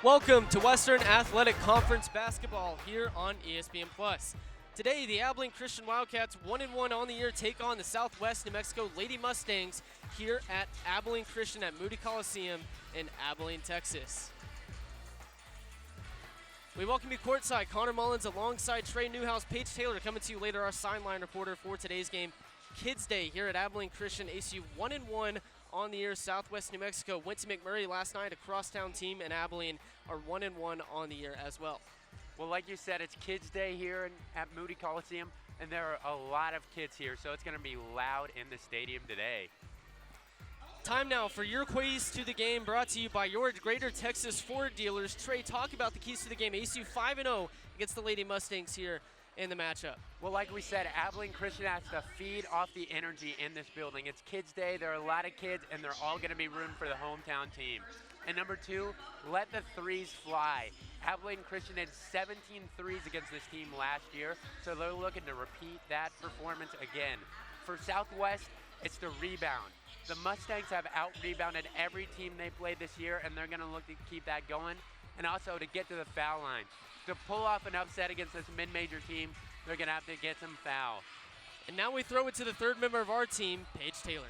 Welcome to Western Athletic Conference basketball here on ESPN+. Today, the Abilene Christian Wildcats 1-1 on the year take on the Southwest New Mexico Lady Mustangs here at Abilene Christian at Moody Coliseum in Abilene, Texas. We welcome you courtside. Connor Mullins alongside Trey Newhouse, Paige Taylor coming to you later, our sideline reporter for today's game. Kids Day here at Abilene Christian. ACU 1-1 on the year. Southwest New Mexico went to McMurray last night. A crosstown team, and Abilene are 1-1 on the year as well. Well, like you said, it's Kids Day here at Moody Coliseum, and there are a lot of kids here, so it's going to be loud in the stadium today. Time now for your quiz to the game, brought to you by your Greater Texas Ford dealers. Trey, talk about the keys to the game. ACU 5-0 against the Lady Mustangs here in the matchup. Well, like we said, Abilene Christian has to feed off the energy in this building. It's Kids Day. There are a lot of kids, and they're all going to be rooting for the hometown team. And number two, let the threes fly. Abilene Christian had 17 threes against this team last year, so they're looking to repeat that performance again. For Southwest, it's the rebound. The Mustangs have out-rebounded every team they played this year, and they're going to look to keep that going. And also to get to the foul line. To pull off an upset against this mid-major team, they're going to have to get some fouls. And now we throw it to the third member of our team, Paige Taylor.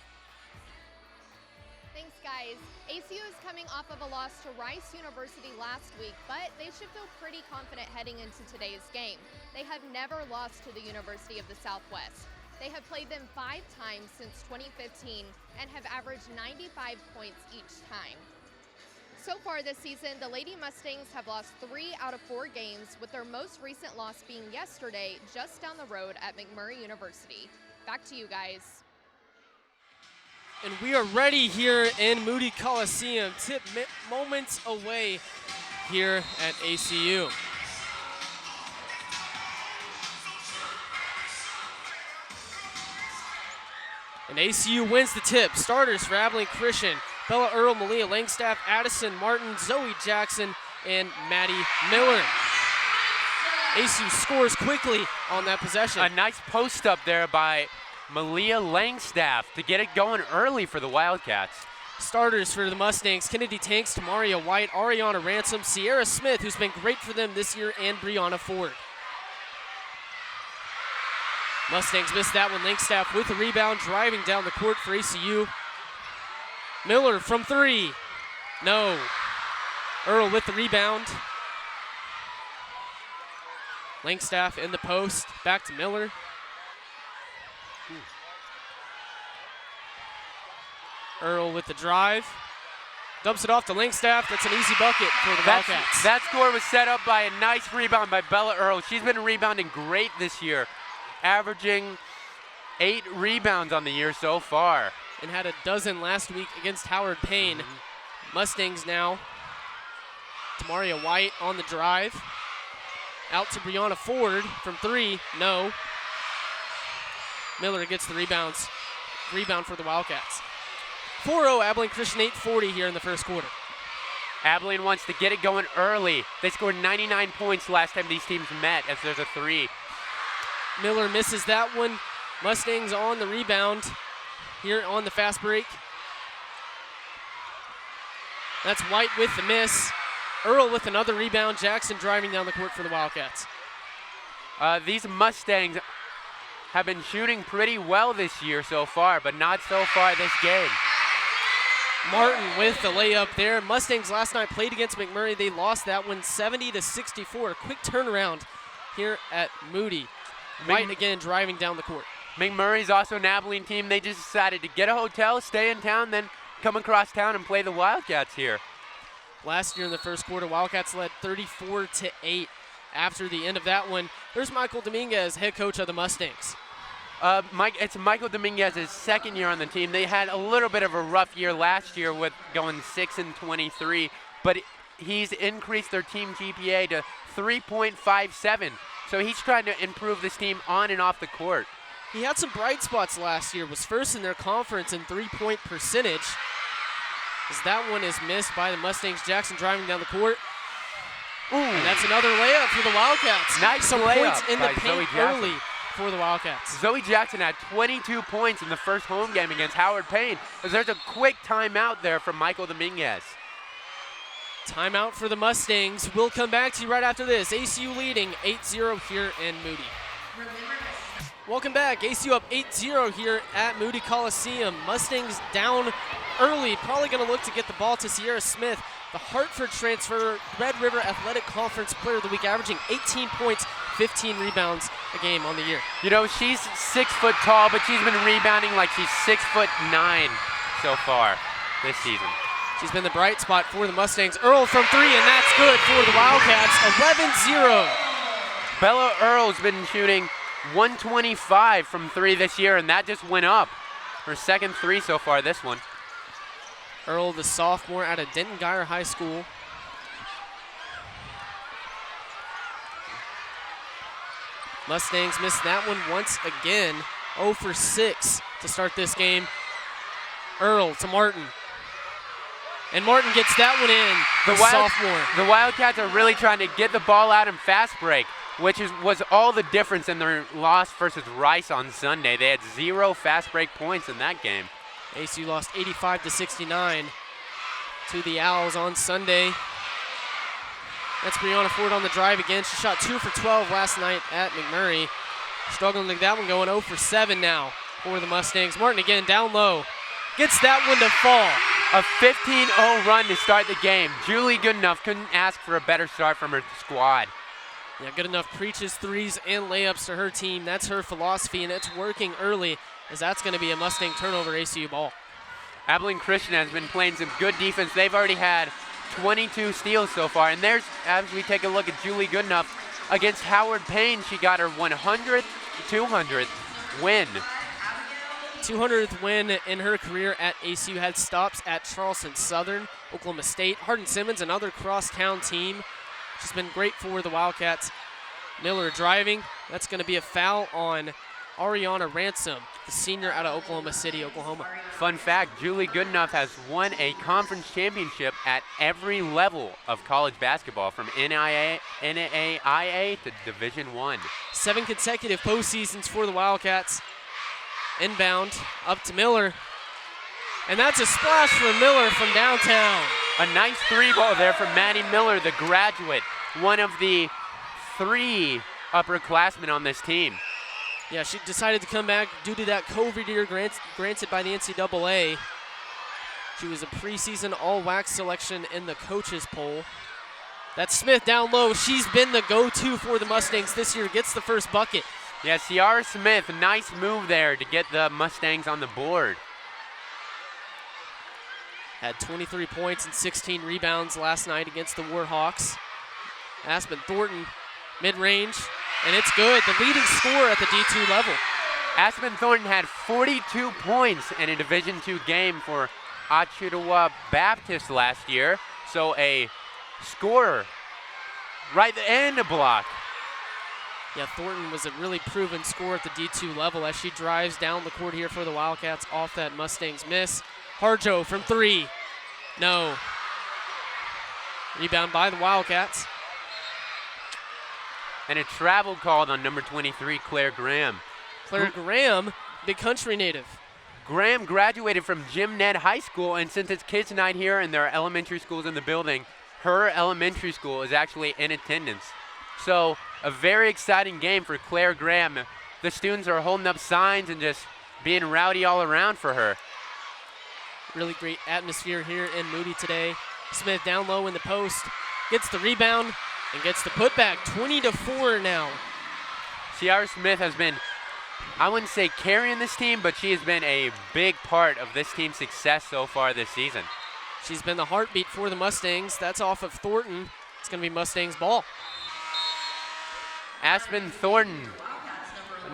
Thanks, guys. ACU is coming off of a loss to Rice University last week, but they should feel pretty confident heading into today's game. They have never lost to the University of the Southwest. They have played them 5 times since 2015 and have averaged 95 points each time. So far this season, the Lady Mustangs have lost 3 out of 4 games, with their most recent loss being yesterday just down the road at McMurray University. Back to you guys. And we are ready here in Moody Coliseum. Tip moments away here at ACU. And ACU wins the tip. Starters for Abilene Christian: Bella Earl, Malia Langstaff, Addison Martin, Zoe Jackson, and Maddie Miller. ACU scores quickly on that possession. A nice post up there by Malia Langstaff to get it going early for the Wildcats. Starters for the Mustangs: Kennedy Tanks, Tamaria White, Ariana Ransom, Sierra Smith, who's been great for them this year, and Brianna Ford. Mustangs missed that one. Langstaff with the rebound, driving down the court for ACU. Miller from 3. No. Earl with the rebound. Langstaff in the post. Back to Miller. Earl with the drive. Dumps it off to Langstaff. That's an easy bucket for the Wildcats. That score was set up by a nice rebound by Bella Earl. She's been rebounding great this year, averaging 8 rebounds on the year so far. And had a dozen last week against Howard Payne. Mustangs now. Tamaria White on the drive. Out to Brianna Ford from 3. No. Miller gets the rebounds. Rebound for the Wildcats. 4-0 Abilene Christian, 8:40 here in the first quarter. Abilene wants to get it going early. They scored 99 points last time these teams met, as there's a 3. Miller misses that one. Mustangs on the rebound here on the fast break. That's White with the miss. Earl with another rebound. Jackson driving down the court for the Wildcats. These Mustangs have been shooting pretty well this year so far, but not so far this game. Martin with the layup there. Mustangs last night played against McMurray. They lost that one 70-64. Quick turnaround here at Moody. White again driving down the court. McMurray's also an Abilene team. They just decided to get a hotel, stay in town, then come across town and play the Wildcats here. Last year in the first quarter, Wildcats led 34-8. After the end of that one, there's Michael Dominguez, head coach of the Mustangs. It's Michael Dominguez's second year on the team. They had a little bit of a rough year last year with going 6-23, but he's increased their team GPA to 3.57. So he's trying to improve this team on and off the court. He had some bright spots last year, was first in their conference in three-point percentage. As that one is missed by the Mustangs. Jackson driving down the court. Ooh. And that's another layup for the Wildcats. Nice some layup points in the by Zoe paint Jackson. early for the Wildcats. Zoe Jackson had 22 points in the first home game against Howard Payne. There's a quick timeout there from Michael Dominguez. Timeout for the Mustangs. We'll come back to you right after this. ACU leading 8-0 here in Moody. Welcome back. ACU up 8-0 here at Moody Coliseum. Mustangs down early. Probably going to look to get the ball to Sierra Smith, the Hartford transfer, Red River Athletic Conference Player of the Week, averaging 18 points, 15 rebounds a game on the year. You know, she's 6 foot tall, but she's been rebounding like she's 6'9" so far this season. She's been the bright spot for the Mustangs. Earl from 3, and that's good for the Wildcats, 11-0. Bella Earl's been shooting 125 from 3 this year, and that just went up. Her second 3 so far this one. Earl, the sophomore out of Denton Guyer High School. Mustangs missed that one once again. 0 for 6 to start this game. Earl to Martin. And Martin gets that one in, the sophomore. The Wildcats are really trying to get the ball out in fast break, which was all the difference in their loss versus Rice on Sunday. They had 0 fast break points in that game. ACU lost 85-69 to the Owls on Sunday. That's Brianna Ford on the drive again. She shot 2 for 12 last night at McMurray. Struggling to get that one going, 0 for 7 now for the Mustangs. Martin again down low. Gets that one to fall. A 15-0 run to start the game. Julie Goodenough couldn't ask for a better start from her squad. Yeah, Goodenough preaches threes and layups to her team. That's her philosophy, and it's working early, as that's going to be a Mustang turnover ACU ball. Abilene Christian has been playing some good defense. They've already had 22 steals so far. And there's, as we take a look at Julie Goodenough, against Howard Payne, she got her 100th, 200th win. 200th win in her career at ACU. Had stops at Charleston Southern, Oklahoma State, Hardin-Simmons, another crosstown team. She's been great for the Wildcats. Miller driving. That's going to be a foul on Ariana Ransom, the senior out of Oklahoma City, Oklahoma. Fun fact, Julie Goodenough has won a conference championship at every level of college basketball, from NAIA to Division I. 7 consecutive postseasons for the Wildcats. Inbound, up to Miller. And that's a splash for Miller from downtown. A nice 3-ball there from Maddie Miller, the graduate, one of the 3 upperclassmen on this team. Yeah, she decided to come back due to that COVID year granted by the NCAA. She was a preseason all-WAC selection in the coaches poll. That's Smith down low. She's been the go-to for the Mustangs this year. Gets the first bucket. Yeah, Ciara Smith, a nice move there to get the Mustangs on the board. Had 23 points and 16 rebounds last night against the Warhawks. Aspen Thornton, mid-range, and it's good. The leading scorer at the D2 level. Aspen Thornton had 42 points in a Division II game for Achutewa Baptist last year. So a scorer right and a block. Yeah, Thornton was a really proven scorer at the D2 level as she drives down the court here for the Wildcats off that Mustangs miss. Harjo from 3. No. Rebound by the Wildcats. And a travel called on number 23, Claire Graham. Claire Graham, Big Country native. Graham graduated from Jim Ned High School, and since it's kids' night here and there are elementary schools in the building, her elementary school is actually in attendance. So a very exciting game for Claire Graham. The students are holding up signs and just being rowdy all around for her. Really great atmosphere here in Moody today. Smith down low in the post, gets the rebound and gets the putback. 20-4 now. Ciara Smith has been, I wouldn't say carrying this team, but she has been a big part of this team's success so far this season. She's been the heartbeat for the Mustangs. That's off of Thornton. It's going to be Mustangs ball. Aspen Thornton,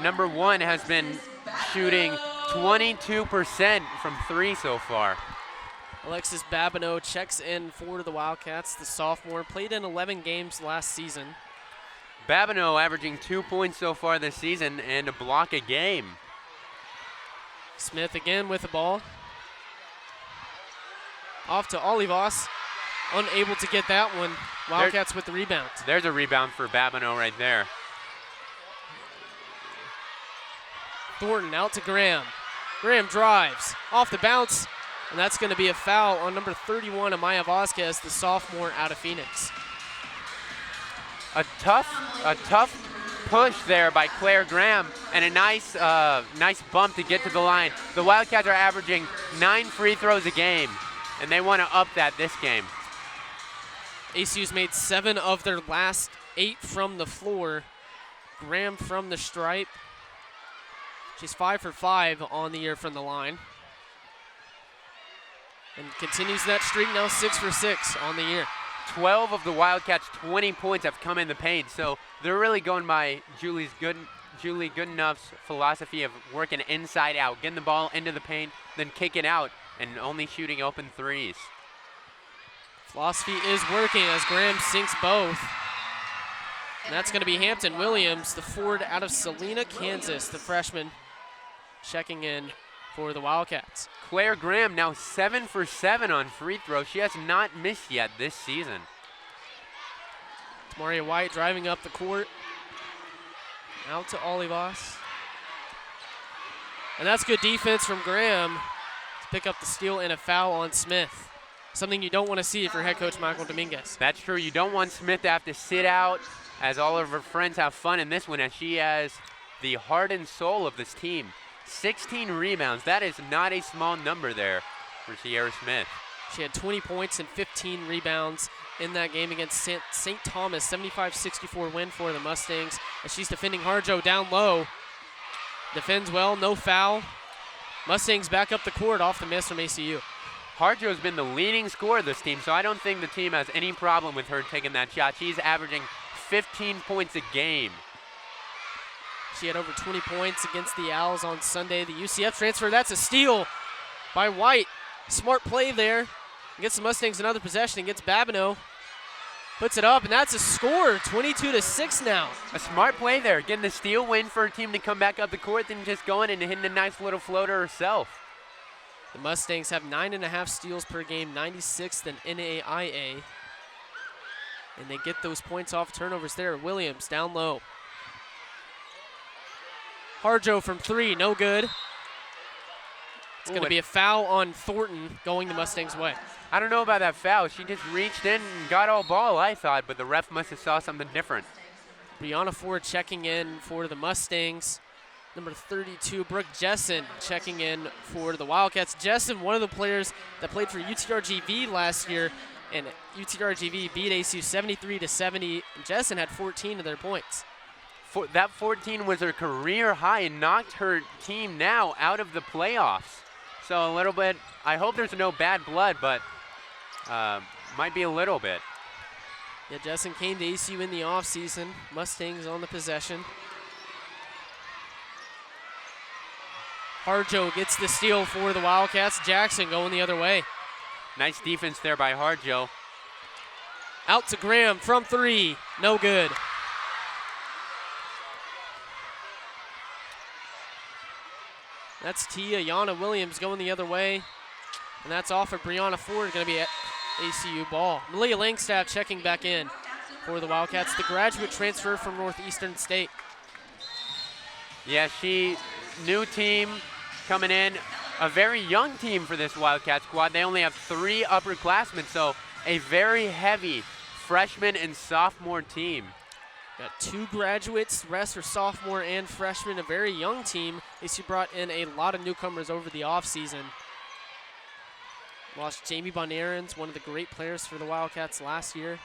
number 1, has been shooting 22% from 3 so far. Alexis Babineau checks in for the Wildcats. The sophomore played in 11 games last season. Babineau averaging 2 points so far this season and a block a game. Smith again with the ball. Off to Olivas. Unable to get that one. Wildcats with the rebound. There's a rebound for Babineau right there. Thornton out to Graham. Graham drives. Off the bounce. And that's going to be a foul on number 31, Amaya Vasquez, the sophomore out of Phoenix. A tough push there by Claire Graham, and a nice bump to get to the line. The Wildcats are averaging 9 free throws a game, and they want to up that this game. ACU's made 7 of their last 8 from the floor. Graham from the stripe. She's 5 for 5 on the year from the line. And continues that streak, now 6 for 6 on the year. 12 of the Wildcats' 20 points have come in the paint, so they're really going by Julie Goodenough's philosophy of working inside out, getting the ball into the paint, then kicking out, and only shooting open threes. Philosophy is working as Graham sinks both. And that's going to be Hampton Williams, the forward out of Salina, Kansas, the freshman, checking in for the Wildcats. Claire Graham now 7 for 7 on free throws. She has not missed yet this season. Maria White driving up the court. Out to Olivas. And that's good defense from Graham to pick up the steal and a foul on Smith. Something you don't want to see if you're head coach Michael Dominguez. That's true. You don't want Smith to have to sit out as all of her friends have fun in this one, as she has the heart and soul of this team. 16 rebounds. That is not a small number there for Sierra Smith. She had 20 points and 15 rebounds in that game against St. Thomas. 75-64 win for the Mustangs. And she's defending Harjo down low. Defends well, no foul. Mustangs back up the court off the miss from ACU. Harjo has been the leading scorer of this team, so I don't think the team has any problem with her taking that shot. She's averaging 15 points a game. She had over 20 points against the Owls on Sunday. The UCF transfer, that's a steal by White. Smart play there. Gets the Mustangs another possession and gets Babineau. Puts it up, and that's a score, 22-6 now. A smart play there, getting the steal win for a team to come back up the court, then just going and hitting a nice little floater herself. The Mustangs have 9.5 steals per game, 96th in NAIA. And they get those points off turnovers there. Williams down low. Harjo from 3, no good. It's going to be a foul on Thornton going the Mustangs' way. I don't know about that foul. She just reached in and got all ball, I thought, but the ref must have saw something different. Brianna Ford checking in for the Mustangs. Number 32, Brooke Jessen checking in for the Wildcats. Jessen, one of the players that played for UTRGV last year, and UTRGV beat ACU 73-70. Jessen had 14 of their points. That 14 was her career high and knocked her team now out of the playoffs. So a little bit, I hope there's no bad blood, but might be a little bit. Yeah, Jessen came to ACU in the offseason. Mustangs on the possession. Harjo gets the steal for the Wildcats. Jackson going the other way. Nice defense there by Harjo. Out to Graham from 3, no good. That's Tia Yana Williams going the other way. And that's off of Brianna Ford, going to be at ACU ball. Malia Langstaff checking back in for the Wildcats, the graduate transfer from Northeastern State. Yeah, new team coming in, a very young team for this Wildcat squad. They only have 3 upperclassmen, so a very heavy freshman and sophomore team. Got 2 graduates, the rest are sophomore and freshman, a very young team. ACU brought in a lot of newcomers over the offseason. Lost Jamie Bonairens, one of the great players for the Wildcats last year.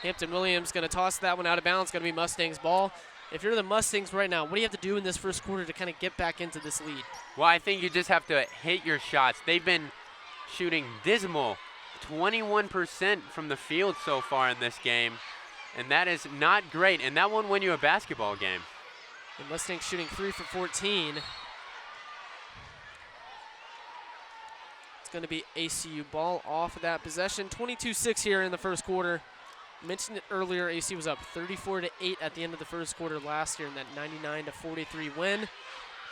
Hampton Williams going to toss that one out of bounds, going to be Mustangs ball. If you're the Mustangs right now, what do you have to do in this first quarter to kind of get back into this lead? Well, I think you just have to hit your shots. They've been shooting dismal, 21% from the field so far in this game, and that is not great, and that won't win you a basketball game. The Mustangs shooting 3 for 14. It's going to be ACU ball off of that possession. 22-6 here in the first quarter. I mentioned it earlier, ACU was up 34-8 at the end of the first quarter last year in that 99-43 win.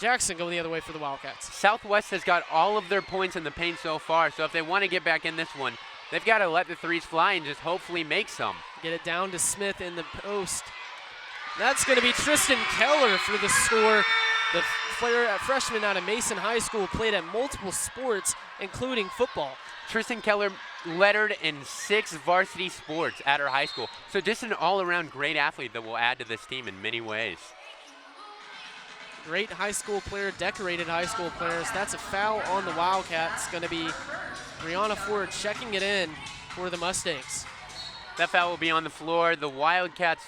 Jackson going the other way for the Wildcats. Southwest has got all of their points in the paint so far, so if they want to get back in this one, they've got to let the threes fly and just hopefully make some. Get it down to Smith in the post. That's going to be Tristan Keller for the score. The freshman out of Mason High School, played at multiple sports including football. Tristan Keller lettered in 6 varsity sports at her high school. So just an all-around great athlete that will add to this team in many ways. Great high school player, decorated high school players. That's a foul on the Wildcats. Going to be Brianna Ford checking it in for the Mustangs. That foul will be on the floor. The Wildcats'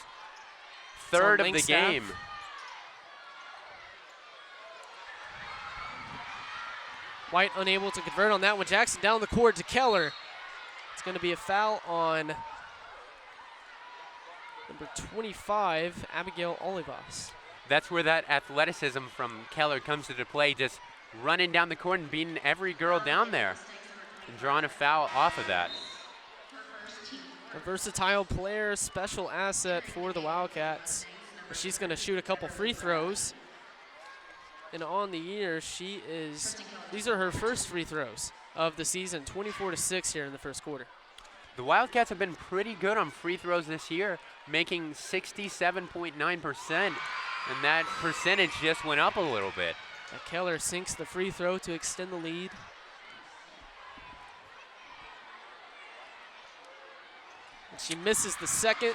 third of the game. White unable to convert on that one. Jackson down the court to Keller. It's going to be a foul on number 25, Abigail Olivas. That's where that athleticism from Keller comes into play, just running down the court and beating every girl down there and drawing a foul off of that. A versatile player, special asset for the Wildcats. She's going to shoot a couple free throws. And on the year, these are her first free throws of the season, 24-6 here in the first quarter. The Wildcats have been pretty good on free throws this year, making 67.9%, and that percentage just went up a little bit. Keller sinks the free throw to extend the lead. And she misses the second.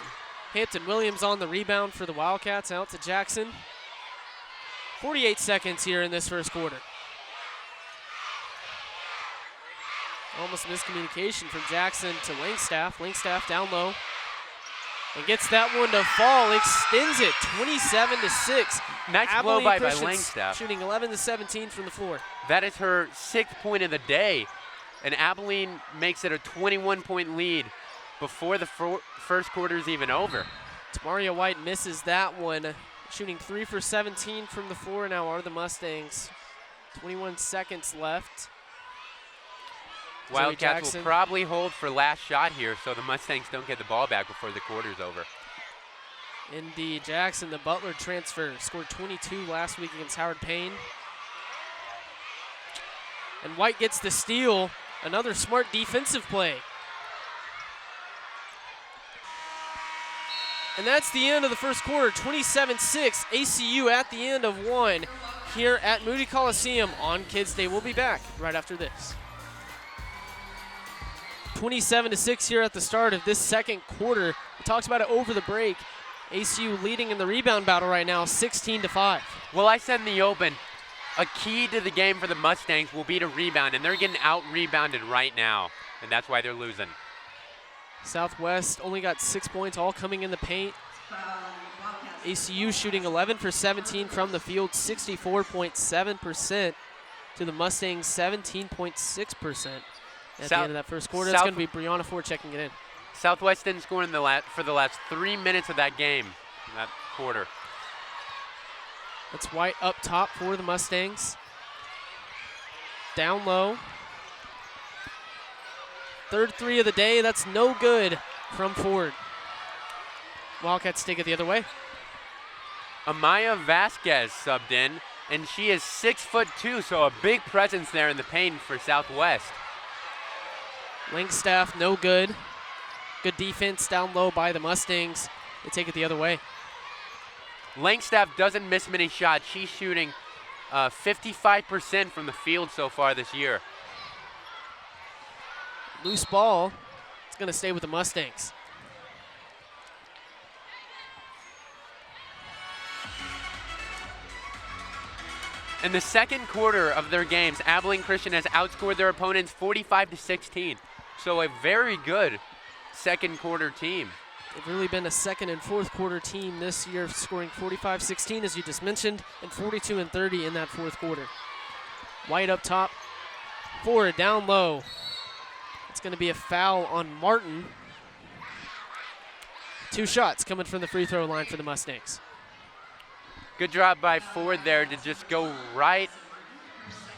Hampton Williams on the rebound for the Wildcats, out to Jackson. 48 seconds here in this first quarter. Almost miscommunication from Jackson to Langstaff. Langstaff down low and gets that one to fall, extends it 27-6. Nice blow by Langstaff. Shooting 11-17 from the floor. That is her 6th point of the day, and Abilene makes it a 21-point lead before the first quarter is even over. Tamaria White misses that one, shooting 3 for 17 from the floor now are the Mustangs. 21 seconds left. Wildcats will probably hold for last shot here so the Mustangs don't get the ball back before the quarter's over. Indeed, Jackson, the Butler transfer, scored 22 last week against Howard Payne. And White gets the steal, another smart defensive play. And that's the end of the first quarter, 27-6, ACU at the end of one here at Moody Coliseum on Kids Day. We'll be back right after this. 27-6 here at the start of this second quarter. We talked about it over the break. ACU leading in the rebound battle right now, 16-5. Well, I said in the open, a key to the game for the Mustangs will be to rebound, and they're getting out-rebounded right now, and that's why they're losing. Southwest only got 6 points, all coming in the paint. ACU shooting 11 for 17 from the field, 64.7% to the Mustangs, 17.6%. At the end of that first quarter, it's going to be Brianna Ford checking it in. Southwest didn't score for the last 3 minutes of that game, that quarter. That's White up top for the Mustangs. Down low. Third three of the day, that's no good from Ford. Wildcats take it the other way. Amaya Vasquez subbed in, and she is 6'2", so a big presence there in the paint for Southwest. Langstaff, no good. Good defense down low by the Mustangs. They take it the other way. Langstaff doesn't miss many shots. She's shooting 55% from the field so far this year. Loose ball. It's going to stay with the Mustangs. In the second quarter of their games, Abilene Christian has outscored their opponents 45-16. So a very good second quarter team. They've really been a second and fourth quarter team this year, scoring 45-16, as you just mentioned, and 42-30 in that fourth quarter. White up top, Ford down low. It's going to be a foul on Martin. 2 shots coming from the free throw line for the Mustangs. Good job by Ford there to just go right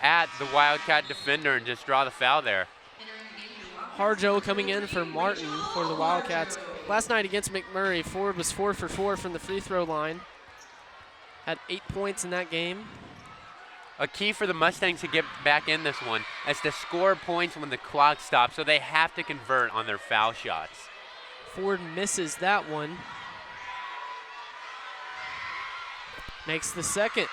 at the Wildcat defender and just draw the foul there. Harjo coming in for Martin for the Wildcats. Last night against McMurray, Ford was 4 for 4 from the free throw line. Had 8 points in that game. A key for the Mustangs to get back in this one is to score points when the clock stops, so they have to convert on their foul shots. Ford misses that one. Makes the second.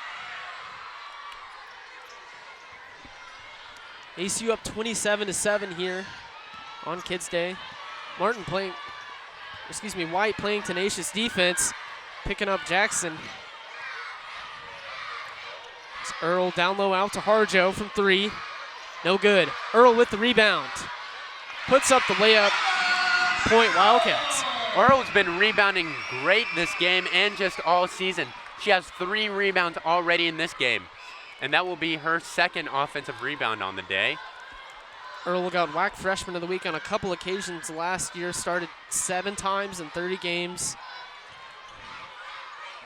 ACU up 27-7 here on Kids Day. White playing tenacious defense, picking up Jackson. It's Earl down low out to Harjo from 3. No good. Earl with the rebound. Puts up the layup. Point Wildcats. Earl's been rebounding great this game and just all season. She has 3 rebounds already in this game, and that will be her second offensive rebound on the day. Earl got WAC Freshman of the Week on a couple occasions last year, started 7 times in 30 games.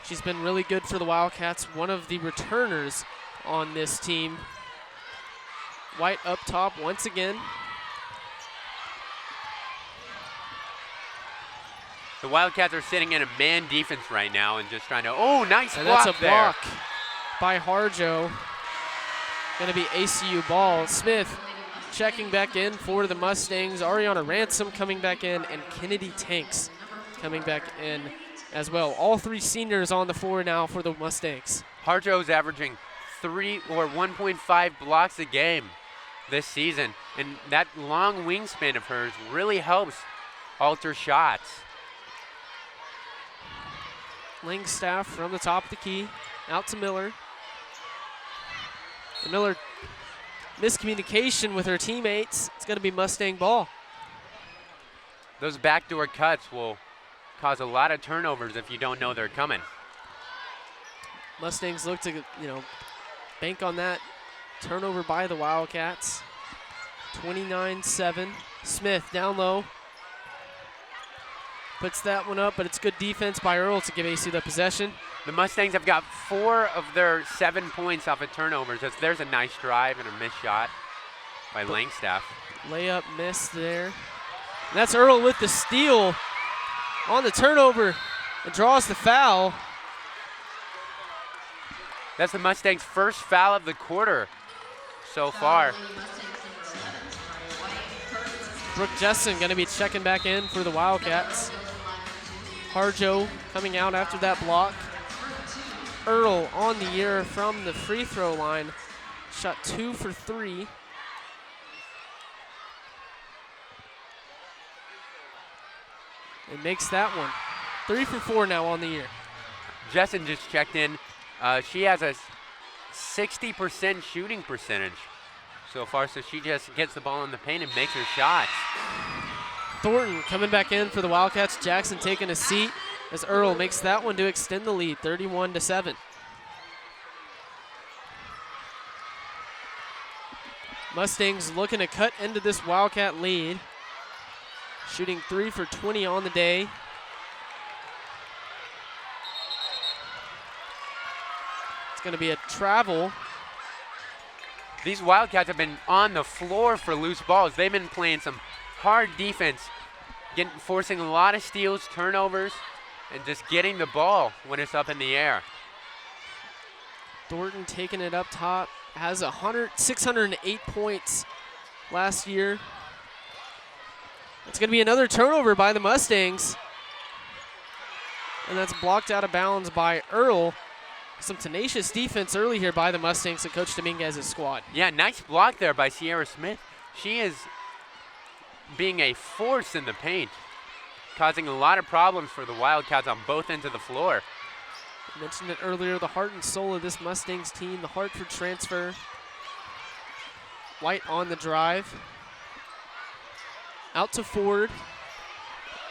She's been really good for the Wildcats, one of the returners on this team. White up top once again. The Wildcats are sitting in a man defense right now and just trying to, oh, nice and block that's a there. block by Harjo. Gonna be ACU ball. Smith checking back in for the Mustangs. Ariana Ransom coming back in, and Kennedy Tanks coming back in as well. All 3 seniors on the floor now for the Mustangs. Harjo's averaging 1.5 blocks a game this season, and that long wingspan of hers really helps alter shots. Langstaff from the top of the key, out to Miller. And Miller, miscommunication with her teammates. It's going to be Mustang ball. Those backdoor cuts will cause a lot of turnovers if you don't know they're coming. Mustangs look to, bank on that turnover by the Wildcats. 29-7. Smith down low. Puts that one up, but it's good defense by Earl to give ACU the possession. The Mustangs have got 4 of their 7 points off of turnovers. There's a nice drive and a missed shot by Langstaff. Layup missed there. And that's Earl with the steal on the turnover and draws the foul. That's the Mustangs' first foul of the quarter so far. Brooke Jessen going to be checking back in for the Wildcats. Harjo coming out after that block. Earl on the year from the free throw line. Shot 2 for 3. And makes that one. 3 for 4 now on the year. Jessen just checked in. She has a 60% shooting percentage so far, so she just gets the ball in the paint and makes her shots. Thornton coming back in for the Wildcats. Jackson taking a seat as Earl makes that one to extend the lead, 31-7. Mustangs looking to cut into this Wildcat lead. Shooting 3 for 20 on the day. It's going to be a travel. These Wildcats have been on the floor for loose balls. They've been playing some hard defense, forcing a lot of steals, turnovers, and just getting the ball when it's up in the air. Thornton taking it up top. Has 608 points last year. It's going to be another turnover by the Mustangs. And that's blocked out of bounds by Earl. Some tenacious defense early here by the Mustangs and Coach Dominguez's squad. Yeah, nice block there by Sierra Smith. She is being a force in the paint, causing a lot of problems for the Wildcats on both ends of the floor. I mentioned it earlier, the heart and soul of this Mustangs team, the Hartford transfer. White on the drive. Out to Ford.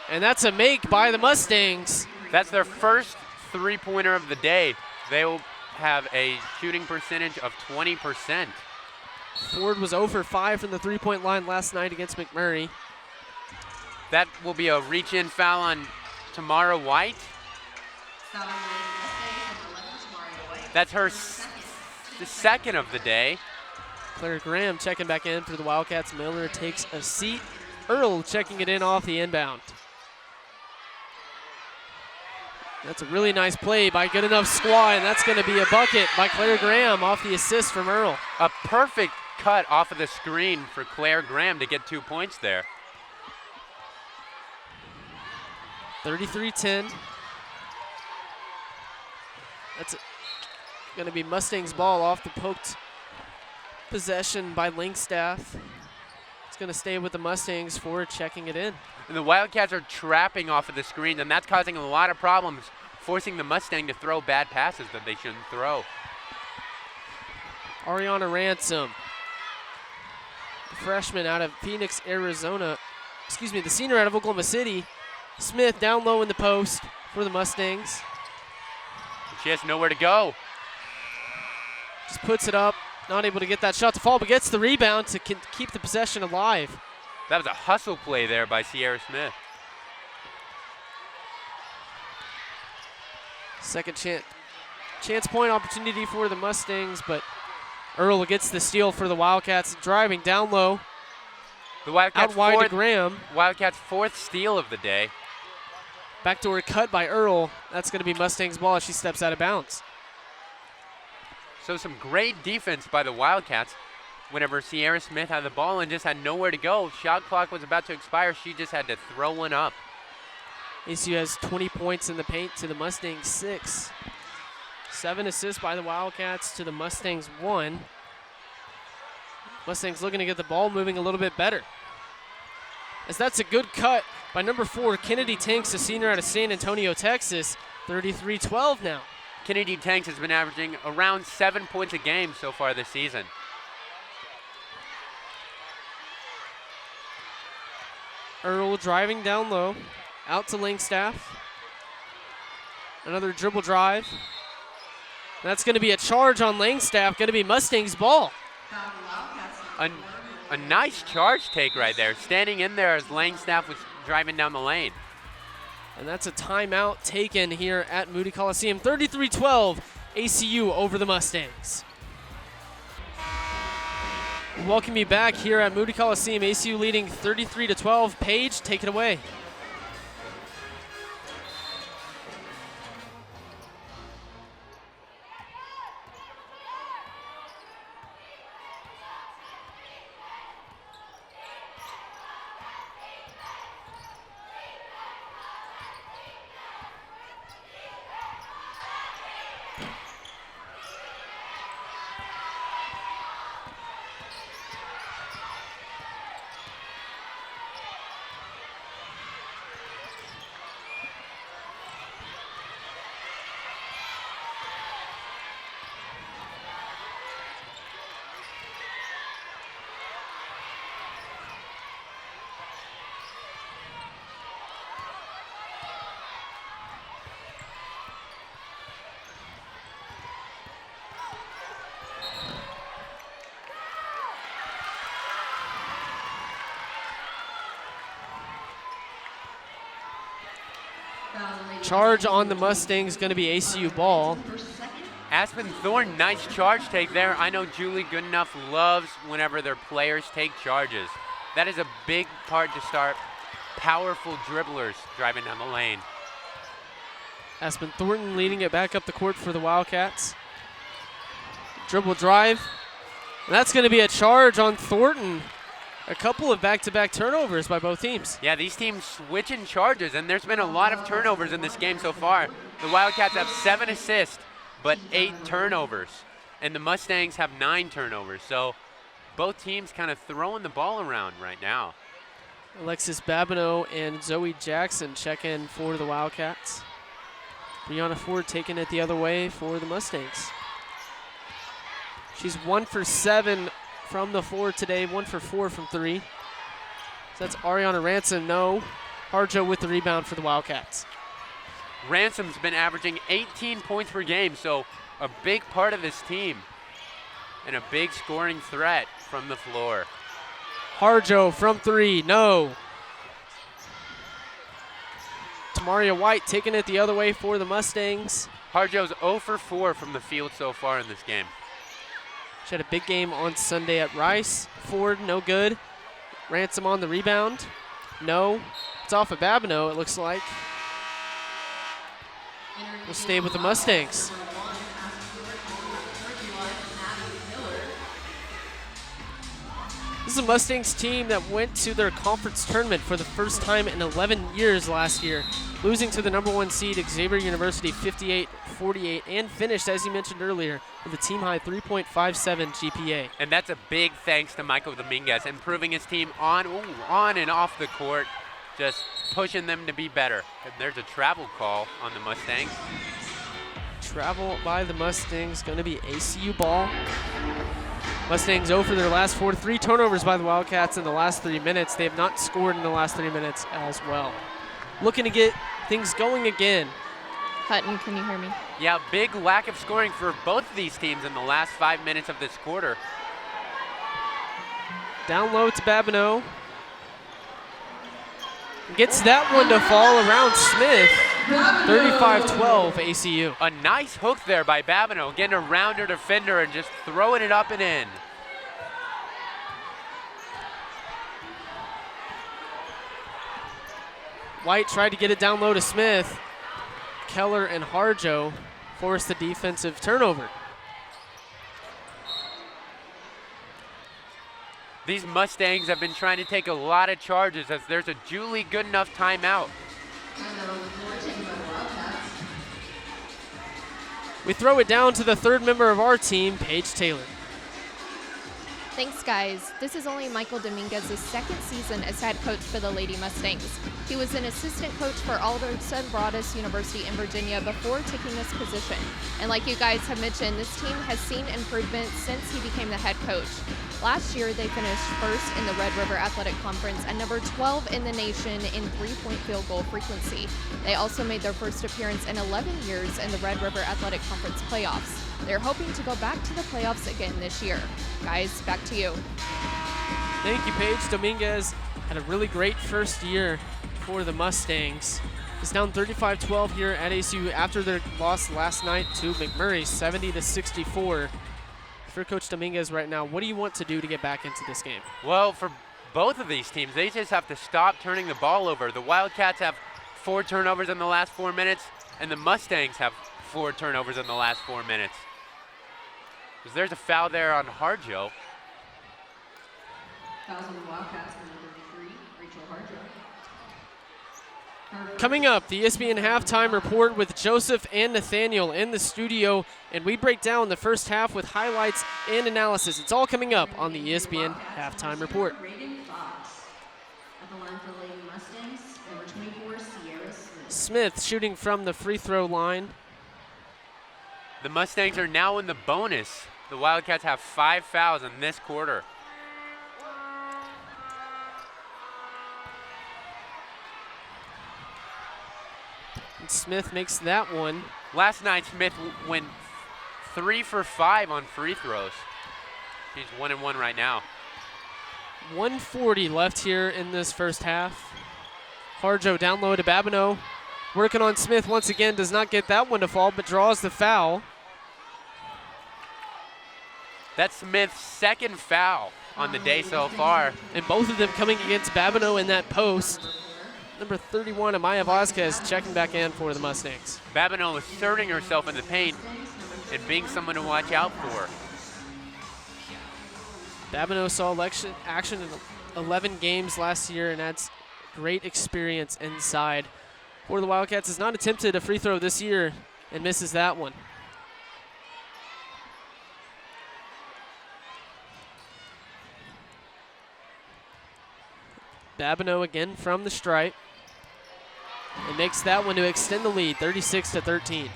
And that's a make by the Mustangs. That's their first three-pointer of the day. They will have a shooting percentage of 20%. Ford was 0 for 5 from the three-point line last night against McMurray. That will be a reach-in foul on Tamara White. That's her the second of the day. Claire Graham checking back in for the Wildcats. Miller takes a seat. Earl checking it in off the inbound. That's a really nice play by Good Enough Squad, and that's going to be a bucket by Claire Graham off the assist from Earl. A perfect cut off of the screen for Claire Graham to get 2 points there. 33-10. That's going to be Mustangs ball off the poked Possession by Linkstaff. It's going to stay with the Mustangs for checking it in. And the Wildcats are trapping off of the screen, and that's causing a lot of problems, forcing the Mustang to throw bad passes that they shouldn't throw. Ariana Ransom, the freshman out of Phoenix, Arizona. Excuse me, the senior out of Oklahoma City. Smith down low in the post for the Mustangs. She has nowhere to go. Just puts it up, not able to get that shot to fall, but gets the rebound to keep the possession alive. That was a hustle play there by Sierra Smith. Second chance point opportunity for the Mustangs, but Earl gets the steal for the Wildcats, driving down low. The Wildcats out wide to Graham. Wildcats' fourth steal of the day. Backdoor cut by Earl. That's going to be Mustangs' ball as she steps out of bounds. So some great defense by the Wildcats. Whenever Sierra Smith had the ball and just had nowhere to go, shot clock was about to expire, she just had to throw one up. ACU has 20 points in the paint to the Mustangs 6. 7 assists by the Wildcats to the Mustangs 1. Mustangs looking to get the ball moving a little bit better. As that's a good cut by number 4, Kennedy Tanks, a senior out of San Antonio, Texas. 33-12 now. Kennedy Tanks has been averaging around 7 points a game so far this season. Earl driving down low, out to Linkstaff. Another dribble drive. That's going to be a charge on Linkstaff, going to be Mustangs' ball. A nice charge take right there, standing in there as Langstaff was driving down the lane. And that's a timeout taken here at Moody Coliseum. 33-12, ACU over the Mustangs. Welcome you back here at Moody Coliseum. ACU leading 33-12. Paige, take it away. Charge on the Mustangs, going to be ACU ball. Aspen Thorne, nice charge take there. I know Julie Goodenough loves whenever their players take charges. That is a big part to start powerful dribblers driving down the lane. Aspen Thornton leading it back up the court for the Wildcats. Dribble drive. And that's going to be a charge on Thornton. A couple of back-to-back turnovers by both teams. Yeah, these teams switching charges, and there's been a lot of turnovers in this game so far. The Wildcats have 7 assists, but 8 turnovers. And the Mustangs have 9 turnovers. So both teams kind of throwing the ball around right now. Alexis Babineau and Zoe Jackson check in for the Wildcats. Brianna Ford taking it the other way for the Mustangs. She's 1 for 7 from the floor today, 1 for 4 from 3. So that's Ariana Ransom, no. Harjo with the rebound for the Wildcats. Ransom's been averaging 18 points per game, so a big part of this team and a big scoring threat from the floor. Harjo from 3, no. Tamaria White taking it the other way for the Mustangs. Harjo's 0 for 4 from the field so far in this game. She had a big game on Sunday at Rice. Ford, no good. Ransom on the rebound. No. It's off of Babineau, it looks like. We'll stay with the Mustangs. This is a Mustangs team that went to their conference tournament for the first time in 11 years last year, losing to the #1 seed Xavier University 58-48, and finished, as you mentioned earlier, with a team-high 3.57 GPA. And that's a big thanks to Michael Dominguez, improving his team on and off the court, just pushing them to be better. And there's a travel call on the Mustangs. Travel by the Mustangs, going to be ACU ball. Mustangs 0 for their last 4, 3 turnovers by the Wildcats in the last 3 minutes. They have not scored in the last 3 minutes as well. Looking to get things going again. Hutton, can you hear me? Yeah, big lack of scoring for both of these teams in the last 5 minutes of this quarter. Down low to Babineau. Gets that one to fall around Smith. 35-12 ACU. A nice hook there by Babineau, getting around her defender and just throwing it up and in. White tried to get it down low to Smith. Keller and Harjo forced the defensive turnover. These Mustangs have been trying to take a lot of charges as there's a Julie good enough timeout. We throw it down to the third member of our team, Paige Taylor. Thanks, guys. This is only Michael Dominguez's second season as head coach for the Lady Mustangs. He was an assistant coach for Alderson Broaddus University in Virginia before taking this position. And like you guys have mentioned, this team has seen improvement since he became the head coach. Last year, they finished first in the Red River Athletic Conference and number 12 in the nation in three-point field goal frequency. They also made their first appearance in 11 years in the Red River Athletic Conference playoffs. They're hoping to go back to the playoffs again this year. Guys, back to you. Thank you, Paige. Dominguez had a really great first year for the Mustangs. He's down 35-12 here at ACU after their loss last night to McMurray, 70-64. For Coach Dominguez right now, what do you want to do to get back into this game? Well, for both of these teams, they just have to stop turning the ball over. The Wildcats have 4 turnovers in the last 4 minutes, and the Mustangs have 4 turnovers in the last 4 minutes. Because there's a foul there on Harjo. Fouls on the Wildcats, number 33, Rachel Harjo. Coming up, the ESPN halftime report with Joseph and Nathaniel in the studio, and we break down the first half with highlights and analysis. It's all coming up on the ESPN halftime report. Reagan Fox. At the line for the Lady Mustangs, number 24, Sierra Smith. Smith shooting from the free throw line. The Mustangs are now in the bonus. The Wildcats have 5 fouls in this quarter. And Smith makes that one. Last night, Smith went 3 for 5 on free throws. He's 1-1 right now. 1:40 left here in this first half. Harjo down low to Babineau. Working on Smith once again, does not get that one to fall, but draws the foul. That's Smith's second foul on the day so far. And both of them coming against Babineau in that post. Number 31, Amaya Vasquez, checking back in for the Mustangs. Babineau asserting herself in the paint and being someone to watch out for. Babineau saw action in 11 games last year and adds great experience inside. For the Wildcats has not attempted a free throw this year and misses that one. Babineau again from the stripe. And makes that one to extend the lead, 36-13.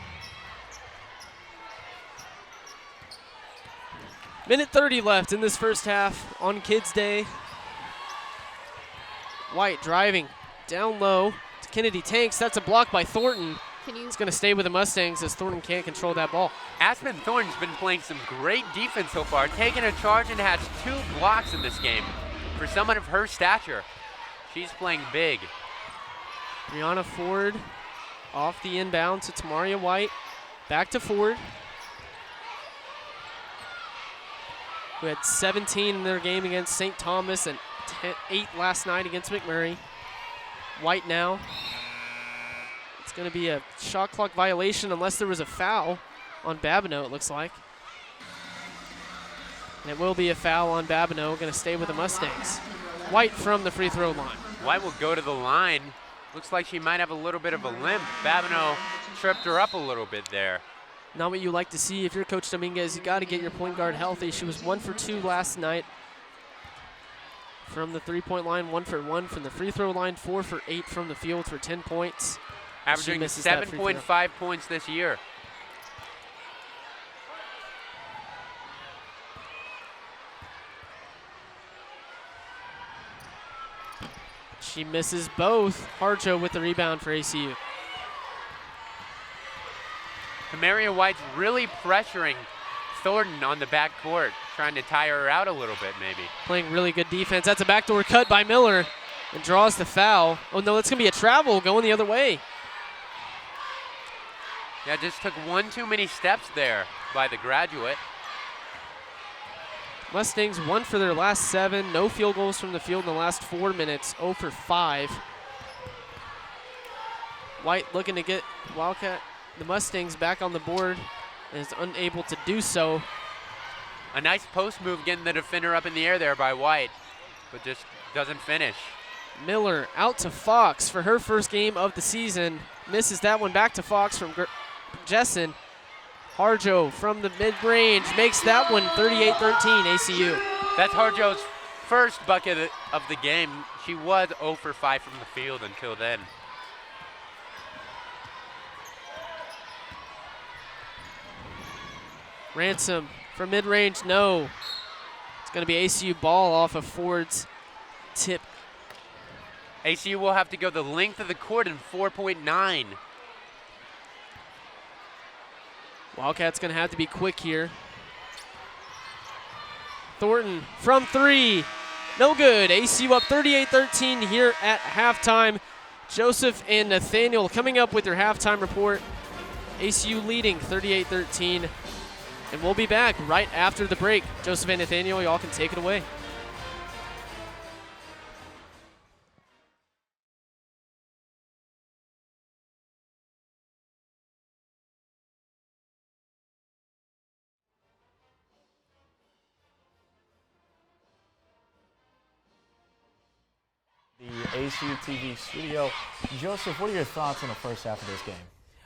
Minute 30 left in this first half on Kids Day. White driving down low to Kennedy Tanks. That's a block by Thornton. It's going to stay with the Mustangs as Thornton can't control that ball. Aspen Thornton's been playing some great defense so far, taking a charge and has 2 blocks in this game. For someone of her stature, she's playing big. Brianna Ford off the inbound to Tamaria White. Back to Ford, who had 17 in their game against St. Thomas and 8 last night against McMurray. White now. It's going to be a shot clock violation unless there was a foul on Babineau, it looks like. And it will be a foul on Babineau, going to stay with the Mustangs. White from the free throw line. White will go to the line. Looks like she might have a little bit of a limp. Babineau tripped her up a little bit there. Not what you like to see if you're Coach Dominguez. You got to get your point guard healthy. She was 1 for 2 last night from the three-point line, 1 for 1 from the free throw line, 4 for 8 from the field for 10 points. Averaging 7.5 points this year. She misses both. Harjo with the rebound for ACU. Camaria White's really pressuring Thornton on the back court, trying to tire her out a little bit maybe. Playing really good defense. That's a backdoor cut by Miller and draws the foul. Oh no, it's going to be a travel going the other way. Yeah, just took one too many steps there by the graduate. Mustangs 1 for their last 7. No field goals from the field in the last 4 minutes. 0 for 5. White looking to get the Mustangs back on the board and is unable to do so. A nice post move getting the defender up in the air there by White, but just doesn't finish. Miller out to Fox for her first game of the season. Misses that one, back to Fox from Jessen. Harjo from the mid-range makes that one 38-13 ACU. That's Harjo's first bucket of the game. She was 0 for 5 from the field until then. Ransom from mid-range, no. It's going to be ACU ball off of Ford's tip. ACU will have to go the length of the court in 4.9. Wildcats going to have to be quick here. Thornton from 3. No good. ACU up 38-13 here at halftime. Joseph and Nathaniel coming up with their halftime report. ACU leading 38-13. And we'll be back right after the break. Joseph and Nathaniel, y'all can take it away. The ACUTV studio. Joseph, what are your thoughts on the first half of this game?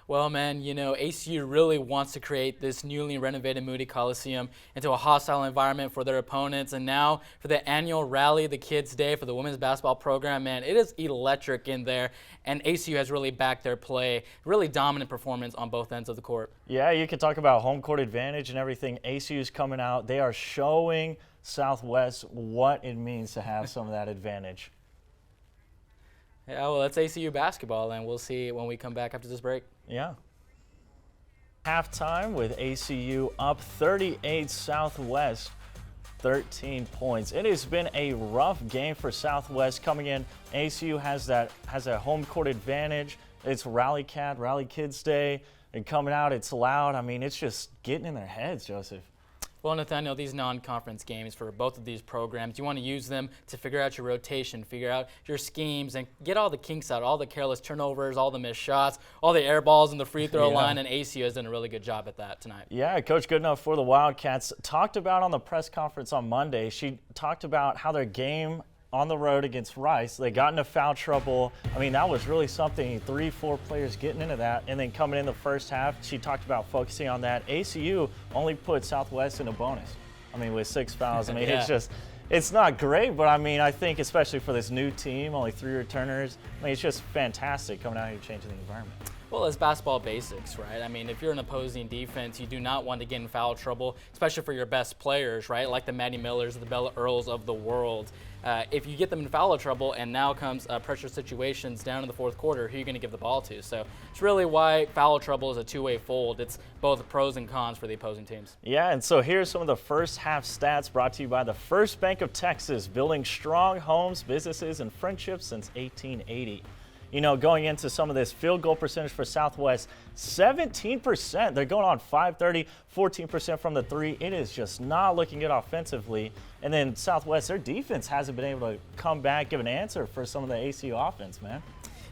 Well, man, you know, ACU really wants to create this newly renovated Moody Coliseum into a hostile environment for their opponents. And now for the annual rally, the Kids Day for the women's basketball program, man, it is electric in there. And ACU has really backed their play, really dominant performance on both ends of the court. Yeah, you can talk about home court advantage and everything. ACU's coming out. They are showing Southwest what it means to have some of that advantage. Yeah, well, that's ACU basketball, and we'll see when we come back after this break. Yeah. Halftime with ACU up 38 Southwest, 13 points. It has been a rough game for Southwest coming in. ACU has a home court advantage. It's Rally Kids Day, and coming out, it's loud. I mean, it's just getting in their heads, Joseph. Well, Nathaniel, these non-conference games for both of these programs, you want to use them to figure out your rotation, figure out your schemes, and get all the kinks out, all the careless turnovers, all the missed shots, all the air balls in the free throw line, and ACU has done a really good job at that tonight. Yeah, Coach Goodenough for the Wildcats talked about on the press conference on Monday, she talked about how their game on the road against Rice, they got into foul trouble. I mean, that was really something, 3-4 players getting into that. And then coming in the first half, she talked about focusing on that. ACU only put Southwest in a bonus. I mean, with 6 fouls. I mean, it's not great, but I mean, I think especially for this new team, only 3 returners, I mean, it's just fantastic coming out here changing the environment. Well, it's basketball basics, right? I mean, if you're an opposing defense, you do not want to get in foul trouble, especially for your best players, right? Like the Maddie Millers, the Bella Earls of the world. If you get them in foul trouble and now comes pressure situations down in the fourth quarter, who are you going to give the ball to? So it's really why foul trouble is a two-way fold. It's both pros and cons for the opposing teams. Yeah, and so here's some of the first half stats brought to you by the First Bank of Texas, building strong homes, businesses, and friendships since 1880. You know, going into some of this field goal percentage for Southwest, 17%. They're going on 530, 14% from the 3. It is just not looking good offensively. And then Southwest, their defense hasn't been able to come back, give an answer for some of the ACU offense, man.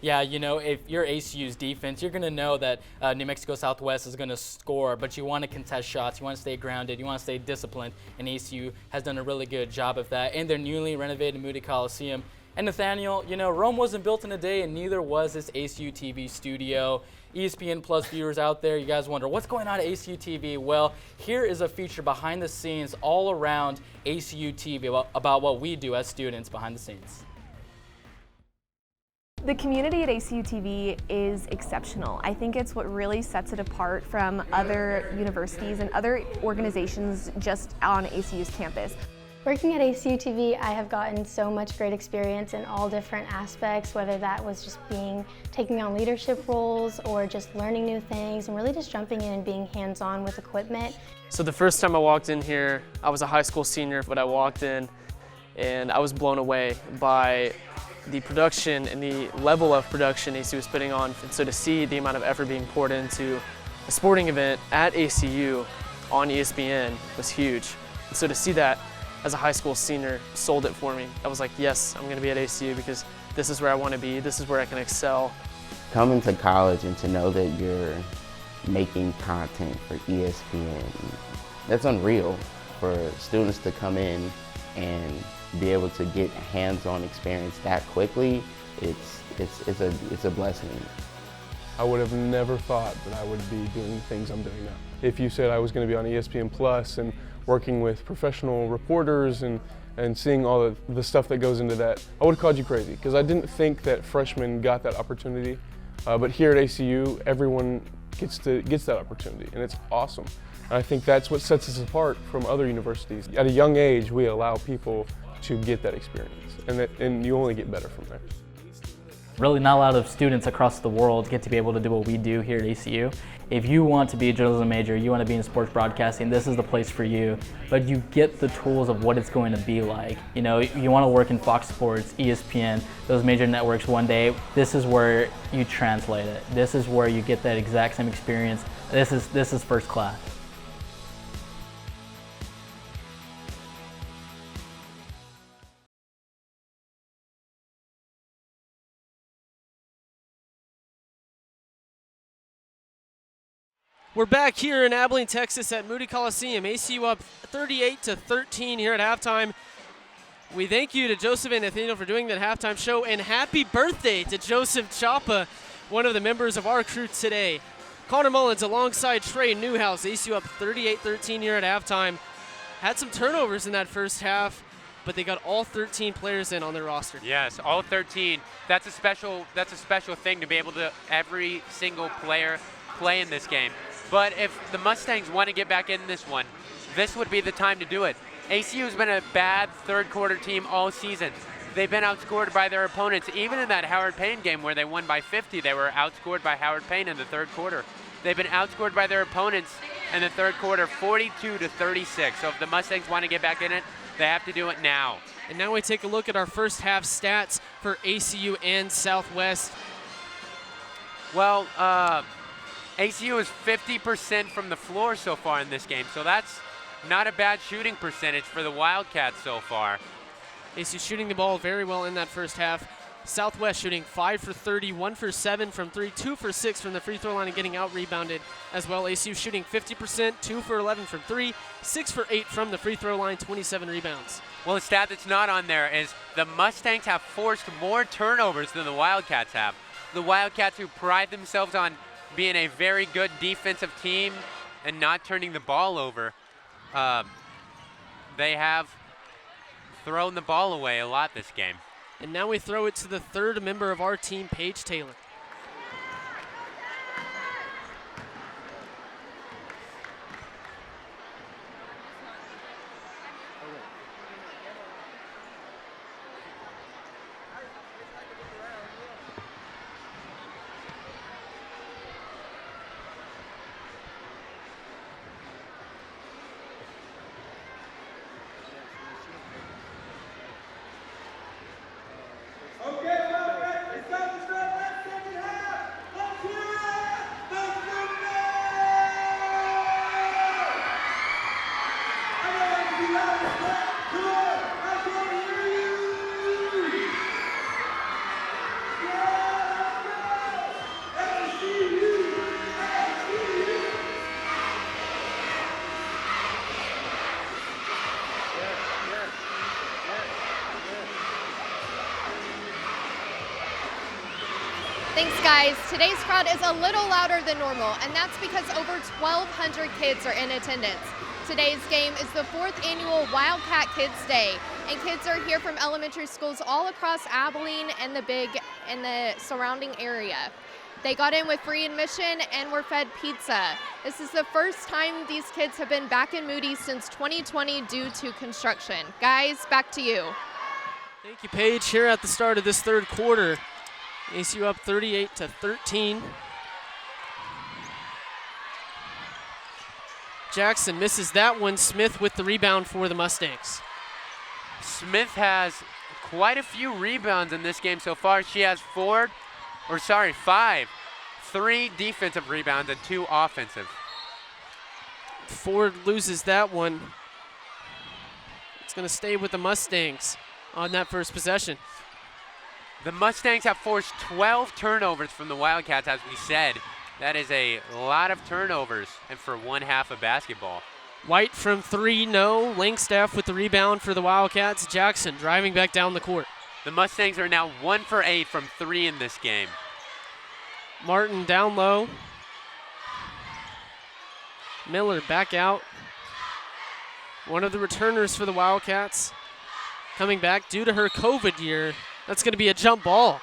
Yeah, you know, if you're ACU's defense, you're going to know that New Mexico Southwest is going to score, but you want to contest shots, you want to stay grounded, you want to stay disciplined, and ACU has done a really good job of that in their newly renovated Moody Coliseum. And Nathaniel, you know, Rome wasn't built in a day, and neither was this ACUTV studio. ESPN Plus viewers out there, you guys wonder, what's going on at ACUTV? Well, here is a feature behind the scenes all around ACUTV about what we do as students behind the scenes. The community at ACUTV is exceptional. I think it's what really sets it apart from other universities and other organizations just on ACU's campus. Working at ACUTV, I have gotten so much great experience in all different aspects, whether that was just taking on leadership roles or just learning new things and really just jumping in and being hands-on with equipment. So the first time I walked in here, I was a high school senior, but I walked in and I was blown away by the production and the level of production ACU was putting on. And so to see the amount of effort being poured into a sporting event at ACU on ESPN was huge. And so to see that as a high school senior sold it for me. I was like, yes, I'm gonna be at ACU because this is where I wanna be, this is where I can excel. Coming to college and to know that you're making content for ESPN, that's unreal for students to come in and be able to get hands-on experience that quickly. It's a blessing. I would have never thought that I would be doing things I'm doing now. If you said I was going to be on ESPN Plus and working with professional reporters and seeing all the stuff that goes into that, I would have called you crazy because I didn't think that freshmen got that opportunity. But here at ACU, everyone gets that opportunity, and it's awesome. And I think that's what sets us apart from other universities. At a young age, we allow people to get that experience, and you only get better from there. Really not a lot of students across the world get to be able to do what we do here at ACU. If you want to be a journalism major, you want to be in sports broadcasting, this is the place for you. But you get the tools of what it's going to be like. You know, you want to work in Fox Sports, ESPN, those major networks one day, this is where you translate it. This is where you get that exact same experience. This is first class. We're back here in Abilene, Texas at Moody Coliseum. ACU up 38-13 here at halftime. We thank you to Joseph and Nathaniel for doing that halftime show, and happy birthday to Joseph Chapa, one of the members of our crew today. Connor Mullins alongside Trey Newhouse. ACU up 38-13 here at halftime. Had some turnovers in that first half, but they got all 13 players in on their roster. Yes, all 13. That's a special thing to be able to every single player play in this game. But if the Mustangs want to get back in this one, this would be the time to do it. ACU has been a bad third quarter team all season. They've been outscored by their opponents. Even in that Howard Payne game where they won by 50, they were outscored by Howard Payne in the third quarter. They've been outscored by their opponents in the third quarter 42-36. So if the Mustangs want to get back in it, they have to do it now. And now we take a look at our first half stats for ACU and Southwest. Well, ACU is 50% from the floor so far in this game, so that's not a bad shooting percentage for the Wildcats so far. ACU shooting the ball very well in that first half. Southwest shooting 5 for 30, 1 for 7 from 3, 2 for 6 from the free throw line and getting out-rebounded as well. ACU shooting 50%, 2 for 11 from 3, 6 for 8 from the free throw line, 27 rebounds. Well, a stat that's not on there is the Mustangs have forced more turnovers than the Wildcats have. The Wildcats, who pride themselves on being a very good defensive team and not turning the ball over, they have thrown the ball away a lot this game. And now we throw it to the third member of our team, Paige Taylor. Thanks, guys. Today's crowd is a little louder than normal, and that's because over 1,200 kids are in attendance. Today's game is the 4th annual Wildcat Kids Day, and kids are here from elementary schools all across Abilene and the surrounding area. They got in with free admission and were fed pizza. This is the first time these kids have been back in Moody since 2020 due to construction. Guys, back to you. Thank you, Paige. Here at the start of this third quarter, ACU up 38-13. Jackson misses that one. Smith with the rebound for the Mustangs. Smith has quite a few rebounds in this game so far. She has 5. 3 defensive rebounds and 2 offensive. Ford loses that one. It's going to stay with the Mustangs on that first possession. The Mustangs have forced 12 turnovers from the Wildcats, as we said. That is a lot of turnovers and for one half of basketball. White from 3, no. Langstaff with the rebound for the Wildcats. Jackson driving back down the court. The Mustangs are now 1 for 8 from 3 in this game. Martin down low. Miller back out. One of the returners for the Wildcats coming back due to her COVID year. That's going to be a jump ball.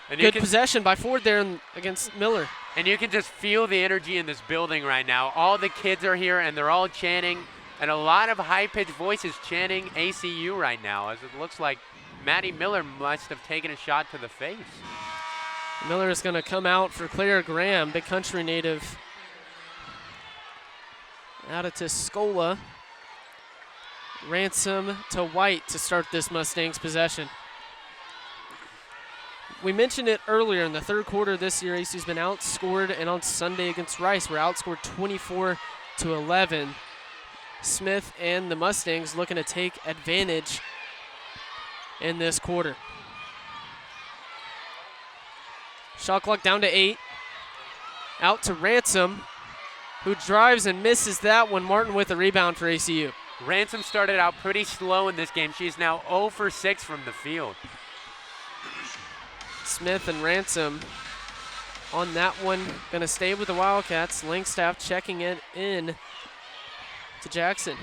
And good possession by Ford there against Miller. And you can just feel the energy in this building right now. All the kids are here and they're all chanting, and a lot of high-pitched voices chanting ACU right now, as it looks like Maddie Miller must have taken a shot to the face. Miller is going to come out for Claire Graham, Big Country native out of Tuscola. Ransom to White to start this Mustangs possession. We mentioned it earlier in the third quarter this year. ACU's been outscored, and on Sunday against Rice, we're outscored 24-11. Smith and the Mustangs looking to take advantage in this quarter. Shot clock down to 8. Out to Ransom, who drives and misses that one. Martin with a rebound for ACU. Ransom started out pretty slow in this game. She's now 0 for 6 from the field. Smith and Ransom on that one. Going to stay with the Wildcats. Langstaff checking it in to Jackson.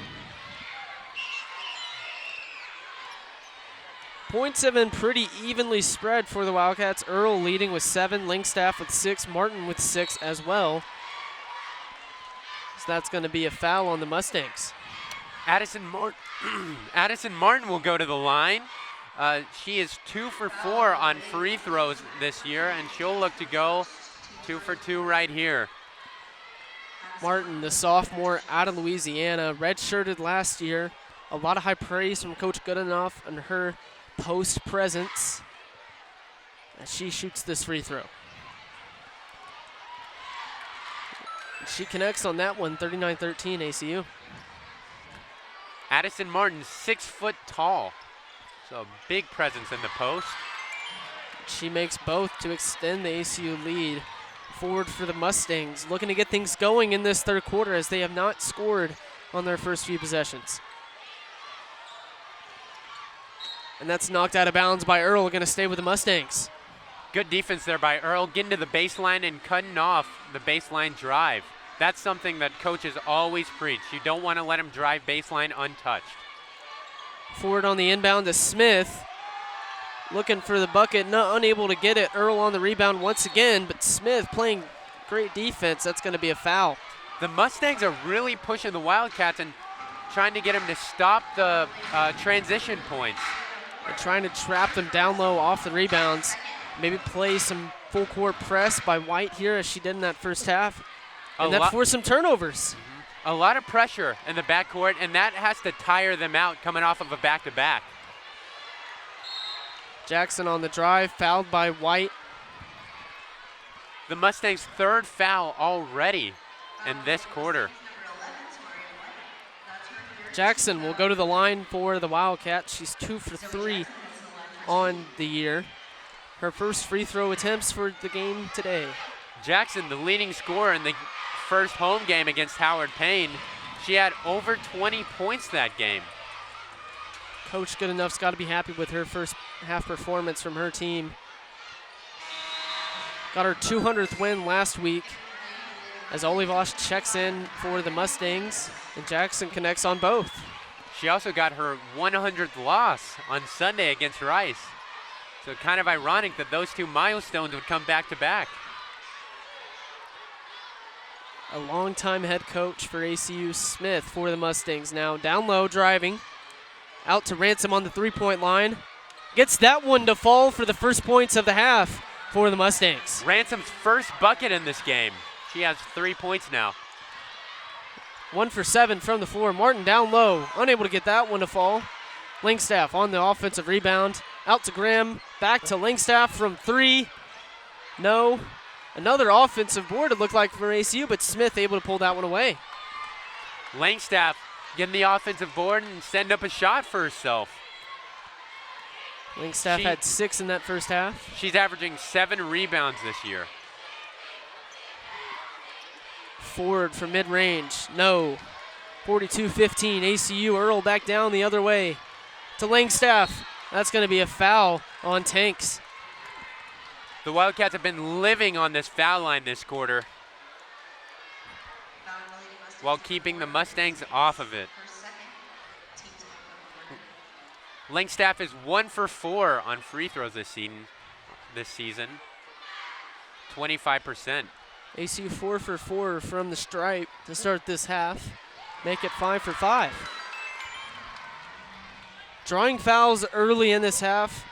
Points have been pretty evenly spread for the Wildcats. Earl leading with 7, Langstaff with 6, Martin with 6 as well. So that's going to be a foul on the Mustangs. Addison Martin will go to the line. She is 2 for 4 on free throws this year, and she'll look to go 2 for 2 right here. Martin, the sophomore out of Louisiana, redshirted last year. A lot of high praise from Coach Goodenough and her post presence as she shoots this free throw. She connects on that one, 39-13 ACU. Addison Martin, 6 foot tall. So big presence in the post. She makes both to extend the ACU lead. Forward for the Mustangs, looking to get things going in this third quarter as they have not scored on their first few possessions. And that's knocked out of bounds by Earl, going to stay with the Mustangs. Good defense there by Earl, getting to the baseline and cutting off the baseline drive. That's something that coaches always preach. You don't want to let him drive baseline untouched. Forward on the inbound to Smith. Looking for the bucket, unable to get it. Earl on the rebound once again, but Smith playing great defense. That's going to be a foul. The Mustangs are really pushing the Wildcats and trying to get them to stop the transition points. They're trying to trap them down low off the rebounds. Maybe play some full court press by White here as she did in that first half. And that forced some turnovers. A lot of pressure in the backcourt, and that has to tire them out coming off of a back-to-back. Jackson on the drive, fouled by White. The Mustangs' 3rd foul already in this quarter. Jackson will go to the line for the Wildcats. She's 2 for 3 on the year. Her first free throw attempts for the game today. Jackson, the leading scorer in the first home game against Howard Payne. She had over 20 points that game. Coach Goodenough's got to be happy with her first half performance from her team. got her 200th win last week as Olivas checks in for the Mustangs, and Jackson connects on both. She also got her 100th loss on Sunday against Rice. So kind of ironic that those two milestones would come back to back. A longtime head coach for ACU, Smith, for the Mustangs. Now down low, driving. Out to Ransom on the three-point line. Gets that one to fall for the first points of the half for the Mustangs. Ransom's first bucket in this game. She has 3 points now. 1 for 7 from the floor. Martin down low, unable to get that one to fall. Langstaff on the offensive rebound. Out to Graham, back to Langstaff from 3. No. Another offensive board, it looked like, for ACU, but Smith able to pull that one away. Langstaff getting the offensive board and setting up a shot for herself. Langstaff had 6 in that first half. She's averaging 7 rebounds this year. Ford from mid-range, no. 42-15, ACU. Earl back down the other way to Langstaff. That's going to be a foul on Tanks. The Wildcats have been living on this foul line this quarter while keeping the Mustangs off of it. Langstaff is 1 for 4 on free throws this season. 25%. ACU 4 for 4 from the stripe to start this half. Make it 5 for 5. Drawing fouls early in this half.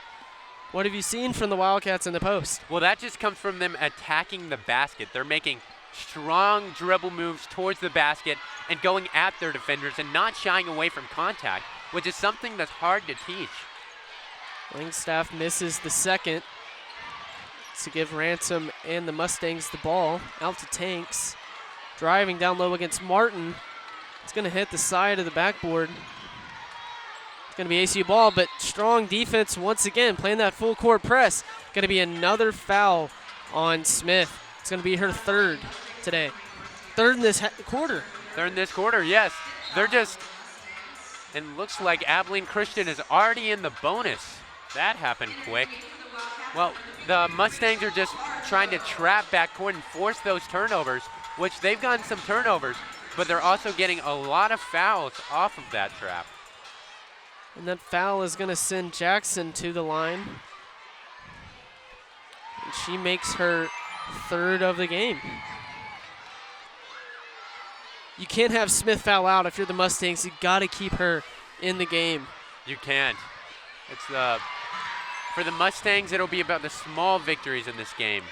What have you seen from the Wildcats in the post? Well, that just comes from them attacking the basket. They're making strong dribble moves towards the basket and going at their defenders and not shying away from contact, which is something that's hard to teach. Langstaff misses the second to give Ransom and the Mustangs the ball. Out to Tanks. Driving down low against Martin. It's going to hit the side of the backboard. It's going to be ACU ball, but strong defense once again, playing that full court press. Going to be another foul on Smith. It's going to be her third today. Third in this quarter. Third in this quarter, yes. They're just, and looks like Abilene Christian is already in the bonus. That happened quick. Well, the Mustangs are just trying to trap backcourt and force those turnovers, which they've gotten some turnovers, but they're also getting a lot of fouls off of that trap. And that foul is going to send Jackson to the line. And she makes her third of the game. You can't have Smith foul out if you're the Mustangs. You got to keep her in the game. You can't. It's for the Mustangs, it'll be about the small victories in this game.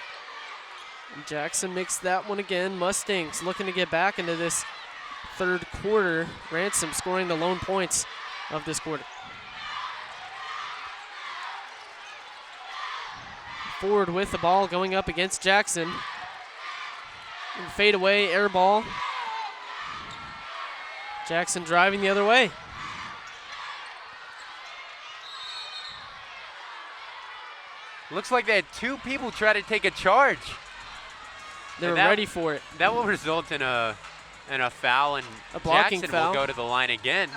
And Jackson makes that one again. Mustangs looking to get back into this third quarter. Ransom scoring the lone points of this quarter. Ford with the ball going up against Jackson. And fade away, air ball. Jackson driving the other way. Looks like they had 2 people try to take a charge. They were ready for it. That will result in a foul, and a blocking Jackson foul. will go to the line again.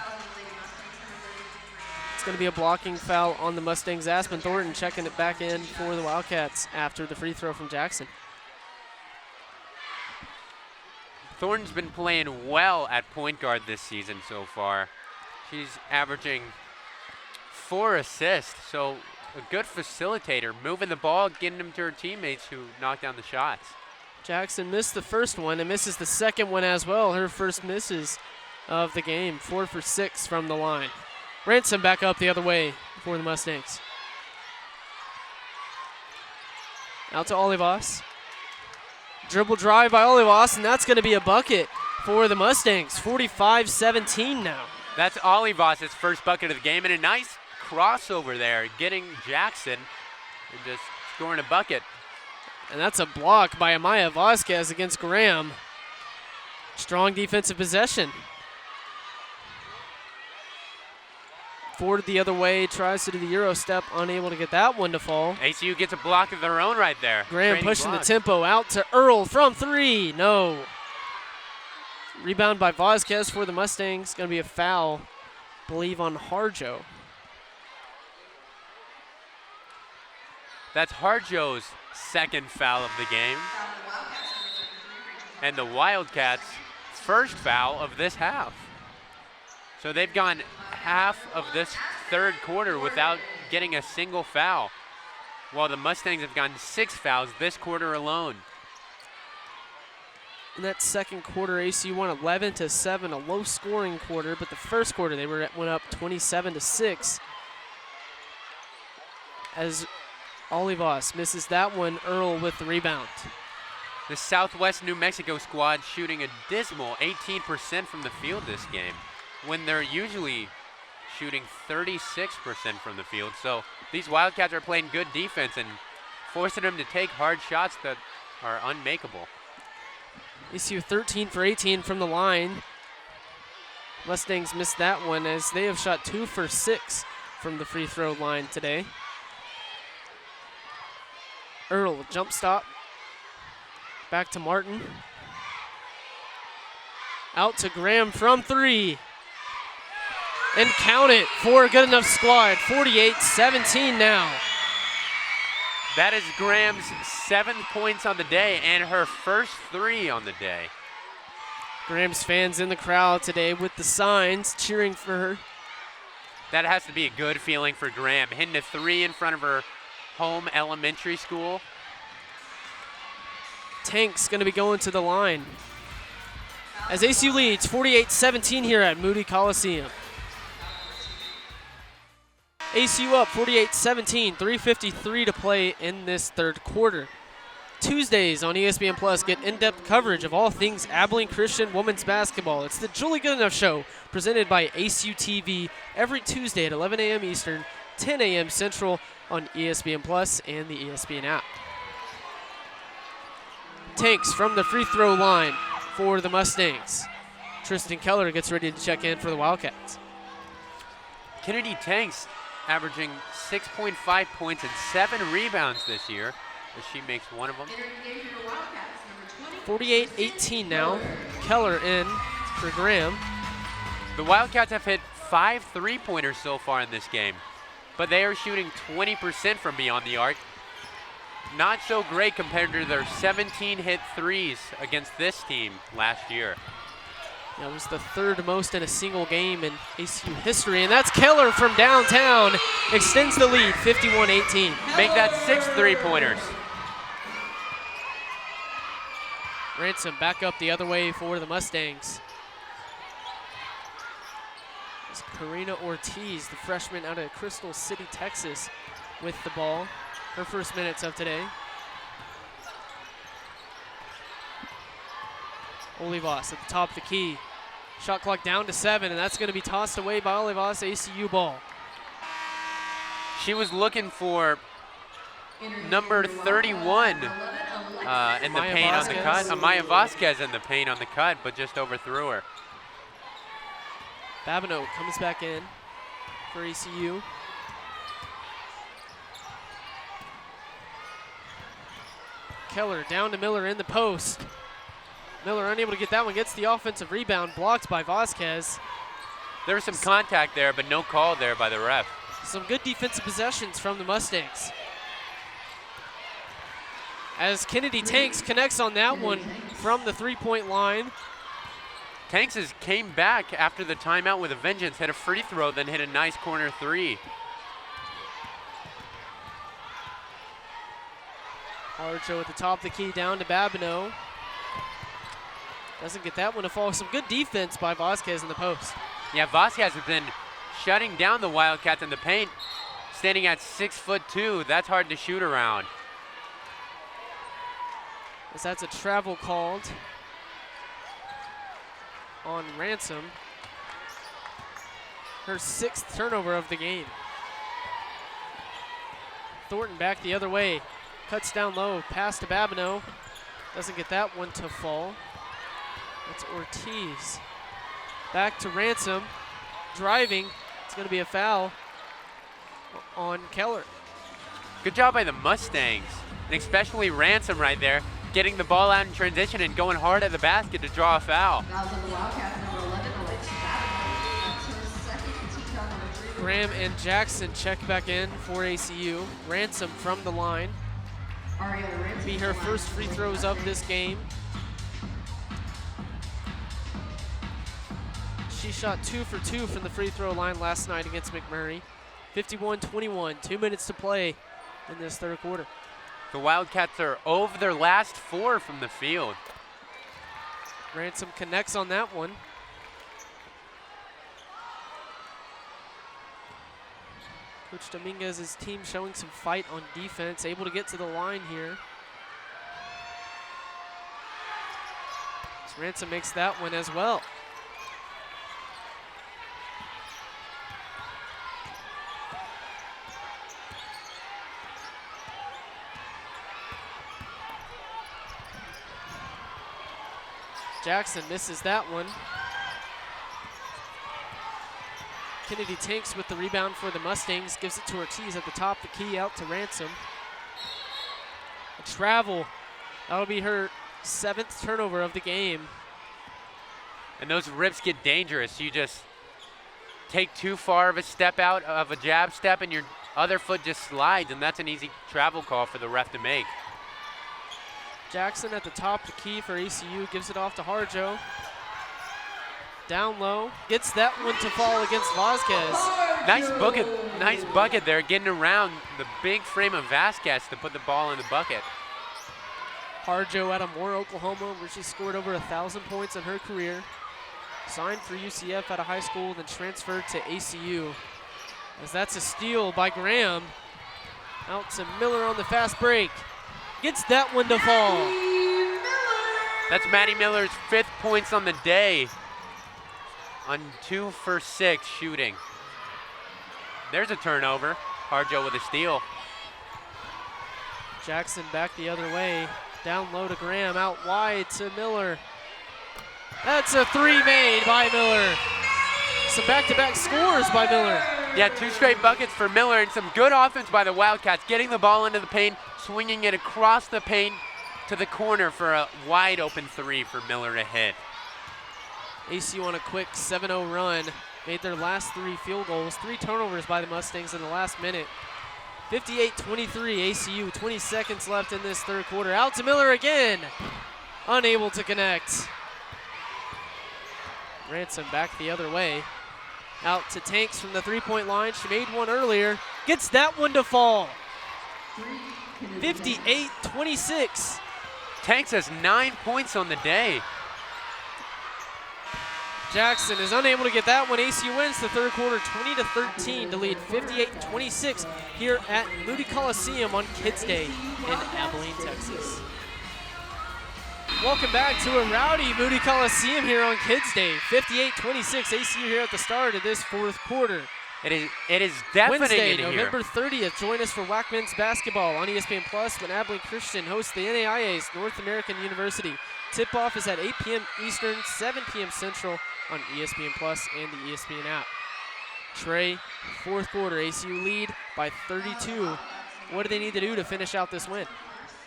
It's going to be a blocking foul on the Mustangs. Aspen Thornton checking it back in for the Wildcats after the free throw from Jackson. Thornton's been playing well at point guard this season so far. She's averaging 4 assists, so a good facilitator, moving the ball, getting them to her teammates who knock down the shots. Jackson missed the first one and misses the second one as well. Her first misses of the game. 4 for 6 from the line. Ransom back up the other way for the Mustangs. Out to Olivas. Dribble drive by Olivas, and that's going to be a bucket for the Mustangs. 45-17 now. That's Olivas' first bucket of the game, and a nice crossover there, getting Jackson and just scoring a bucket. And that's a block by Amaya Vasquez against Graham. Strong defensive possession. Ford the other way, tries to do the Euro step, unable to get that one to fall. ACU gets a block of their own right there. Graham Training pushing block. the tempo out to Earl from 3. No. Rebound by Vasquez for the Mustangs. Going to be a foul, I believe, on Harjo. That's Harjo's second foul of the game. And the Wildcats' first foul of this half. So they've gone half of this third quarter without getting a single foul, while the Mustangs have gotten 6 fouls this quarter alone. In that second quarter, ACU won 11-7, a low-scoring quarter, but the first quarter they went up 27-6. As Olivas misses that one, Earl with the rebound. The Southwest New Mexico squad shooting a dismal 18% from the field this game, when they're usually shooting 36% from the field. So these Wildcats are playing good defense and forcing them to take hard shots that are unmakeable. ACU 13 for 18 from the line. Mustangs missed that one as they have shot 2 for 6 from the free throw line today. Earl, jump stop. Back to Martin. Out to Graham from 3. And count it for a good enough squad. 48-17 now. That is Graham's 7th points on the day and her first 3 on the day. Graham's fans in the crowd today with the signs cheering for her. That has to be a good feeling for Graham, hitting a 3 in front of her home elementary school. Tank's going to be going to the line as ACU leads 48-17 here at Moody Coliseum. ACU up 48-17, 3:53 to play in this third quarter. Tuesdays on ESPN Plus, get in-depth coverage of all things Abilene Christian women's basketball. It's the Julie Goodenough Show, presented by ACUTV, every Tuesday at 11 a.m. Eastern, 10 a.m. Central on ESPN Plus and the ESPN app. Tanks from the free throw line for the Mustangs. Tristan Keller gets ready to check in for the Wildcats. Kennedy Tanks averaging 6.5 points and 7 rebounds this year, as she makes one of them. 48-18 now. Keller in for Graham. The Wildcats have hit 5 3-pointers so far in this game, but they are shooting 20% from beyond the arc. Not so great compared to their 17 hit threes against this team last year. That was the third most in a single game in ACU history, and that's Keller from downtown. Extends the lead, 51-18. Make that 6 3-pointers. Ransom back up the other way for the Mustangs. It's Karina Ortiz, the freshman out of Crystal City, Texas, with the ball. Her first minutes of today. Olivas at the top of the key. Shot clock down to 7, and that's going to be tossed away by Olivas. ACU ball. She was looking for number 31 in the paint on the cut. Amaya Vasquez in the paint on the cut, but just overthrew her. Babineau comes back in for ACU. Keller down to Miller in the post. Miller unable to get that one, gets the offensive rebound, blocked by Vasquez. There was some contact there, but no call there by the ref. Some good defensive possessions from the Mustangs. As Kennedy Tanks connects on that one from the three-point line. Tanks came back after the timeout with a vengeance, hit a free throw, then hit a nice corner 3. Arjo at the top of the key down to Babineau. Doesn't get that one to fall. Some good defense by Vasquez in the post. Yeah, Vasquez has been shutting down the Wildcats in the paint, standing at 6'2". That's hard to shoot around. As that's a travel called on Ransom. Her 6th turnover of the game. Thornton back the other way. Cuts down low, pass to Babineau. Doesn't get that one to fall. That's Ortiz. Back to Ransom, driving. It's going to be a foul on Keller. Good job by the Mustangs, and especially Ransom right there, getting the ball out in transition and going hard at the basket to draw a foul. Graham and Jackson check back in for ACU. Ransom from the line. Be her first free throws of this game. She shot 2 for 2 from the free throw line last night against McMurray. 51-21, 2 minutes to play in this third quarter. The Wildcats are over their last 4 from the field. Ransom connects on that one. Coach Dominguez's team showing some fight on defense, able to get to the line here. So Ransom makes that one as well. Jackson misses that one. Kennedy Tanks with the rebound for the Mustangs, gives it to Ortiz at the top, the key out to Ransom. A travel, that'll be her 7th turnover of the game. And those rips get dangerous. You just take too far of a step out of a jab step and your other foot just slides, and that's an easy travel call for the ref to make. Jackson at the top, the key for ACU, gives it off to Harjo. Down low, gets that one to fall against Vasquez. Nice bucket there, getting around the big frame of Vasquez to put the ball in the bucket. Harjo out of Moore, Oklahoma, where she scored over 1,000 points in her career. Signed for UCF out of high school, then transferred to ACU. As that's a steal by Graham. Out to Miller on the fast break. Gets that one to fall. That's Maddie Miller's 5th points on the day on 2 for 6 shooting. There's a turnover. Harjo with a steal. Jackson back the other way. Down low to Graham, out wide to Miller. That's a 3 made by Miller. Some back-to-back scores by Miller. Yeah, 2 straight buckets for Miller and some good offense by the Wildcats, getting the ball into the paint, swinging it across the paint to the corner for a wide open 3 for Miller to hit. ACU on a quick 7-0 run. Made their last 3 field goals. 3 turnovers by the Mustangs in the last minute. 58-23 ACU, 20 seconds left in this third quarter. Out to Miller again. Unable to connect. Ransom back the other way. Out to Tanks from the 3-point line. She made one earlier. Gets that one to fall. 58-26. Tanks has 9 points on the day. Jackson is unable to get that one. ACU wins the third quarter 20-13 to lead 58-26 here at Moody Coliseum on Kids Day in Abilene, Texas. Welcome back to a rowdy Moody Coliseum here on Kids Day. 58-26 ACU here at the start of this fourth quarter. It is deafening Wednesday, in here. November 30th. Join us for WAC men's basketball on ESPN Plus when Abilene Christian hosts the NAIA's North American University. Tip-off is at 8 p.m. Eastern, 7 p.m. Central on ESPN Plus and the ESPN app. Trey, fourth quarter, ACU lead by 32. What do they need to do to finish out this win?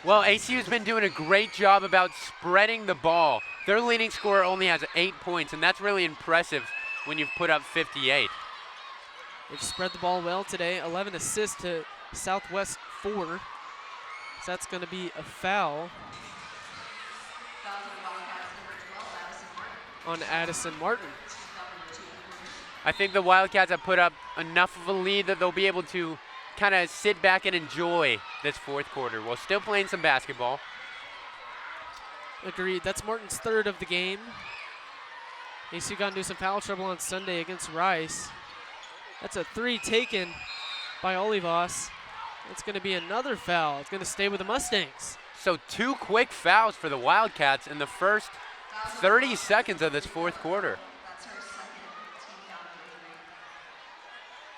Well, ACU's been doing a great job about spreading the ball. Their leading scorer only has 8 points, and that's really impressive when you've put up 58. They've spread the ball well today. 11 assists to Southwest 4. So that's going to be a foul on Addison Martin. I think the Wildcats have put up enough of a lead that they'll be able to kind of sit back and enjoy this fourth quarter while still playing some basketball. Agreed. That's Martin's 3rd of the game. ACU got into some foul trouble on Sunday against Rice. That's a 3 taken by Olivas. It's going to be another foul. It's going to stay with the Mustangs. So 2 quick fouls for the Wildcats in the first 30 seconds of this fourth quarter.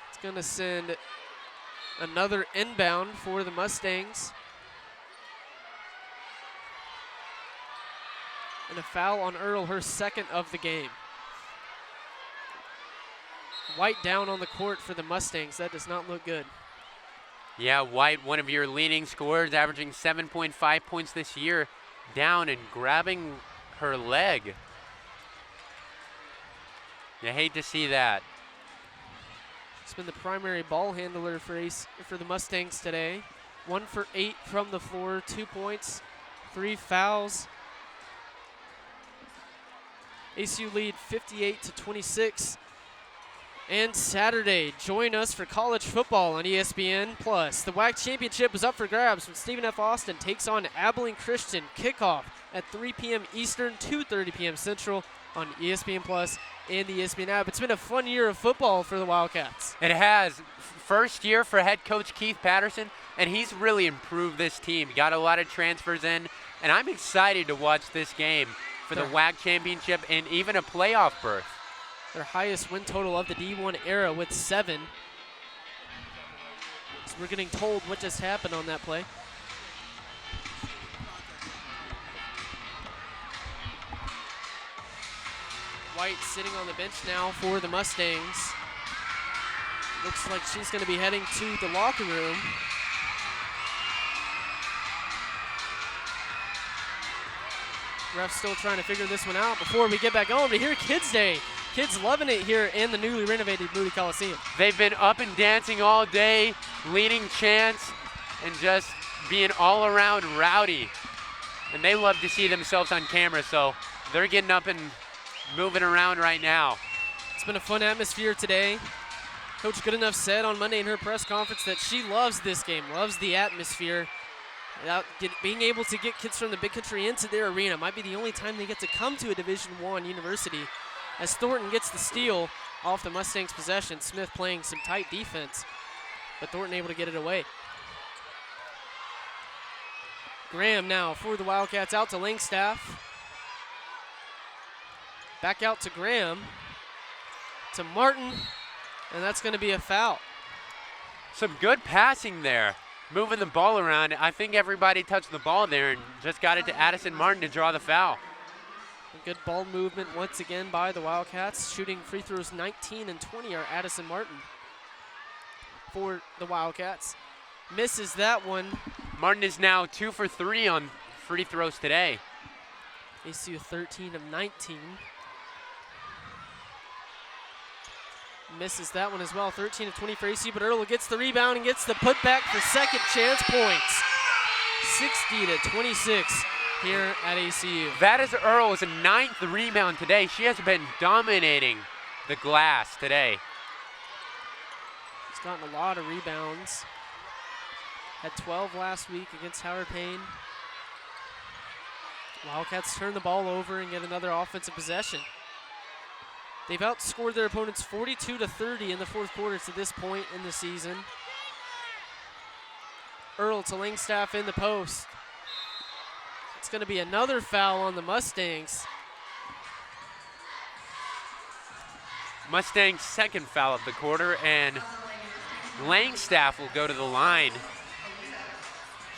It's going to send another inbound for the Mustangs. And a foul on Earl, her 2nd of the game. White down on the court for the Mustangs. That does not look good. Yeah, White, one of your leading scorers, averaging 7.5 points this year, down and grabbing her leg. You hate to see that. He's been the primary ball handler for the Mustangs today. 1 for 8 from the floor, 2 points, 3 fouls. ACU lead 58-26. And Saturday, join us for college football on ESPN+. The WAC championship is up for grabs when Stephen F. Austin takes on Abilene Christian. Kickoff at 3 p.m. Eastern, 2:30 p.m. Central on ESPN+ and the ESPN app. It's been a fun year of football for the Wildcats. It has. First year for head coach Keith Patterson, and he's really improved this team. Got a lot of transfers in, and I'm excited to watch this game for the WAC championship and even a playoff berth. Their highest win total of the D1 era with 7. So we're getting told what just happened on that play. White sitting on the bench now for the Mustangs. Looks like she's going to be heading to the locker room. Ref's still trying to figure this one out before we get back on. But here, Kids Day. Kids loving it here in the newly renovated Moody Coliseum. They've been up and dancing all day, leading chants, and just being all around rowdy. And they love to see themselves on camera, so they're getting up and moving around right now. It's been a fun atmosphere today. Coach Goodenough said on Monday in her press conference that she loves this game, loves the atmosphere. Being able to get kids from the Big Country into their arena might be the only time they get to come to a Division I university. As Thornton gets the steal off the Mustangs' possession, Smith playing some tight defense, but Thornton able to get it away. Graham now for the Wildcats, out to Langstaff. Back out to Graham, to Martin, and that's going to be a foul. Some good passing there, moving the ball around. I think everybody touched the ball there and just got it to Addison Martin to draw the foul. A good ball movement once again by the Wildcats. Shooting free throws 19 and 20 are Addison Martin for the Wildcats. Misses that one. Martin is now 2 for 3 on free throws today. ACU 13 of 19. Misses that one as well, 13 of 20 for ACU, but Earl gets the rebound and gets the putback for second chance points. 60-26 here at ACU. That is Earl's 9th rebound today. She has been dominating the glass today. She's gotten a lot of rebounds. Had 12 last week against Howard Payne. Wildcats turn the ball over and get another offensive possession. They've outscored their opponents 42-30 in the fourth quarter to this point in the season. Earl to Langstaff in the post. It's going to be another foul on the Mustangs. Mustangs' second foul of the quarter, and Langstaff will go to the line.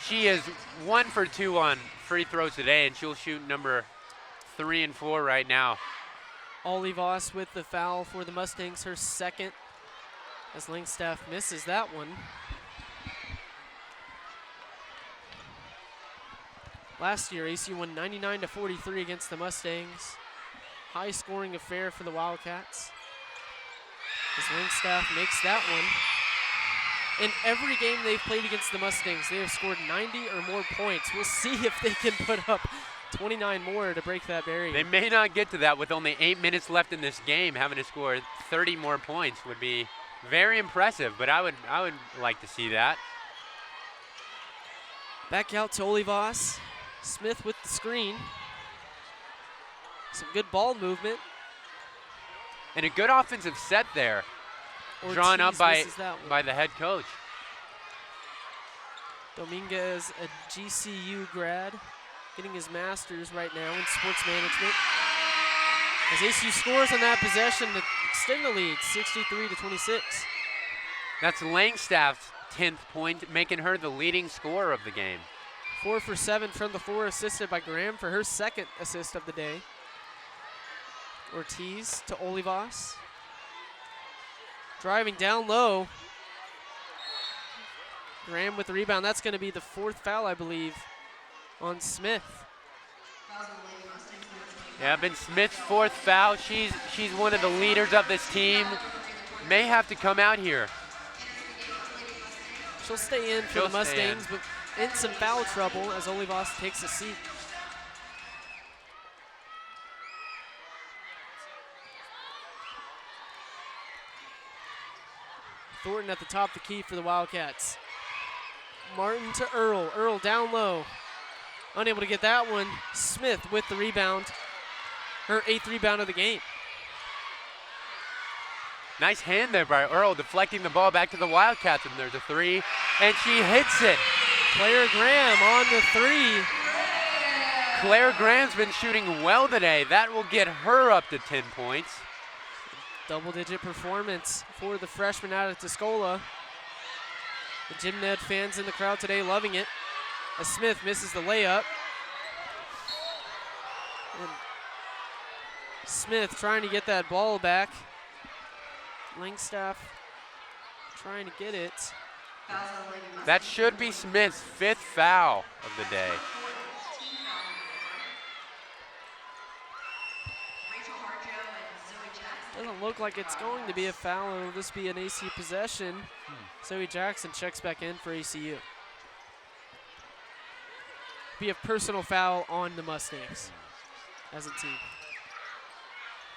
She is 1 for 2 on free throws today, and she'll shoot number 3 and 4 right now. Olivas with the foul for the Mustangs, her second, as Langstaff misses that one. Last year, ACU won 99-43 against the Mustangs. High scoring affair for the Wildcats. As Langstaff makes that one. In every game they've played against the Mustangs, they have scored 90 or more points. We'll see if they can put up 29 more to break that barrier. They may not get to that with only 8 minutes left in this game. Having to score 30 more points would be very impressive, but I would like to see that. Back out to Olivas. Smith with the screen. Some good ball movement. And a good offensive set there, drawn up by the head coach. Dominguez, a GCU grad, getting his master's right now in sports management. As ACU scores on that possession to extend the lead, 63-26. That's Langstaff's 10th point, making her the leading scorer of the game. 4 for 7 from the floor, assisted by Graham for her second assist of the day. Ortiz to Olivas. Driving down low. Graham with the rebound. That's going to be the 4th foul, I believe, on Smith. Yeah, been Smith's 4th foul. She's one of the leaders of this team. may have to come out here. She'll stay in for the Mustangs, but in some foul trouble as Olivas takes a seat. Thornton at the top of the key for the Wildcats. Martin to Earl. Earl down low. Unable to get that one. Smith with the rebound. Her 8th rebound of the game. Nice hand there by Earl, deflecting the ball back to the Wildcats, and there's a 3, and she hits it. Claire Graham on the 3. Claire Graham's been shooting well today. That will get her up to 10 points. Double-digit performance for the freshman out of Tuscola. The Jim Ned fans in the crowd today loving it. As Smith misses the layup. And Smith trying to get that ball back. Langstaff trying to get it. That should be Smith's 5th foul of the day. Doesn't look like it's going to be a foul. It'll just be an ACU possession. Zoe Jackson checks back in for ACU. Be a personal foul on the Mustangs as a team.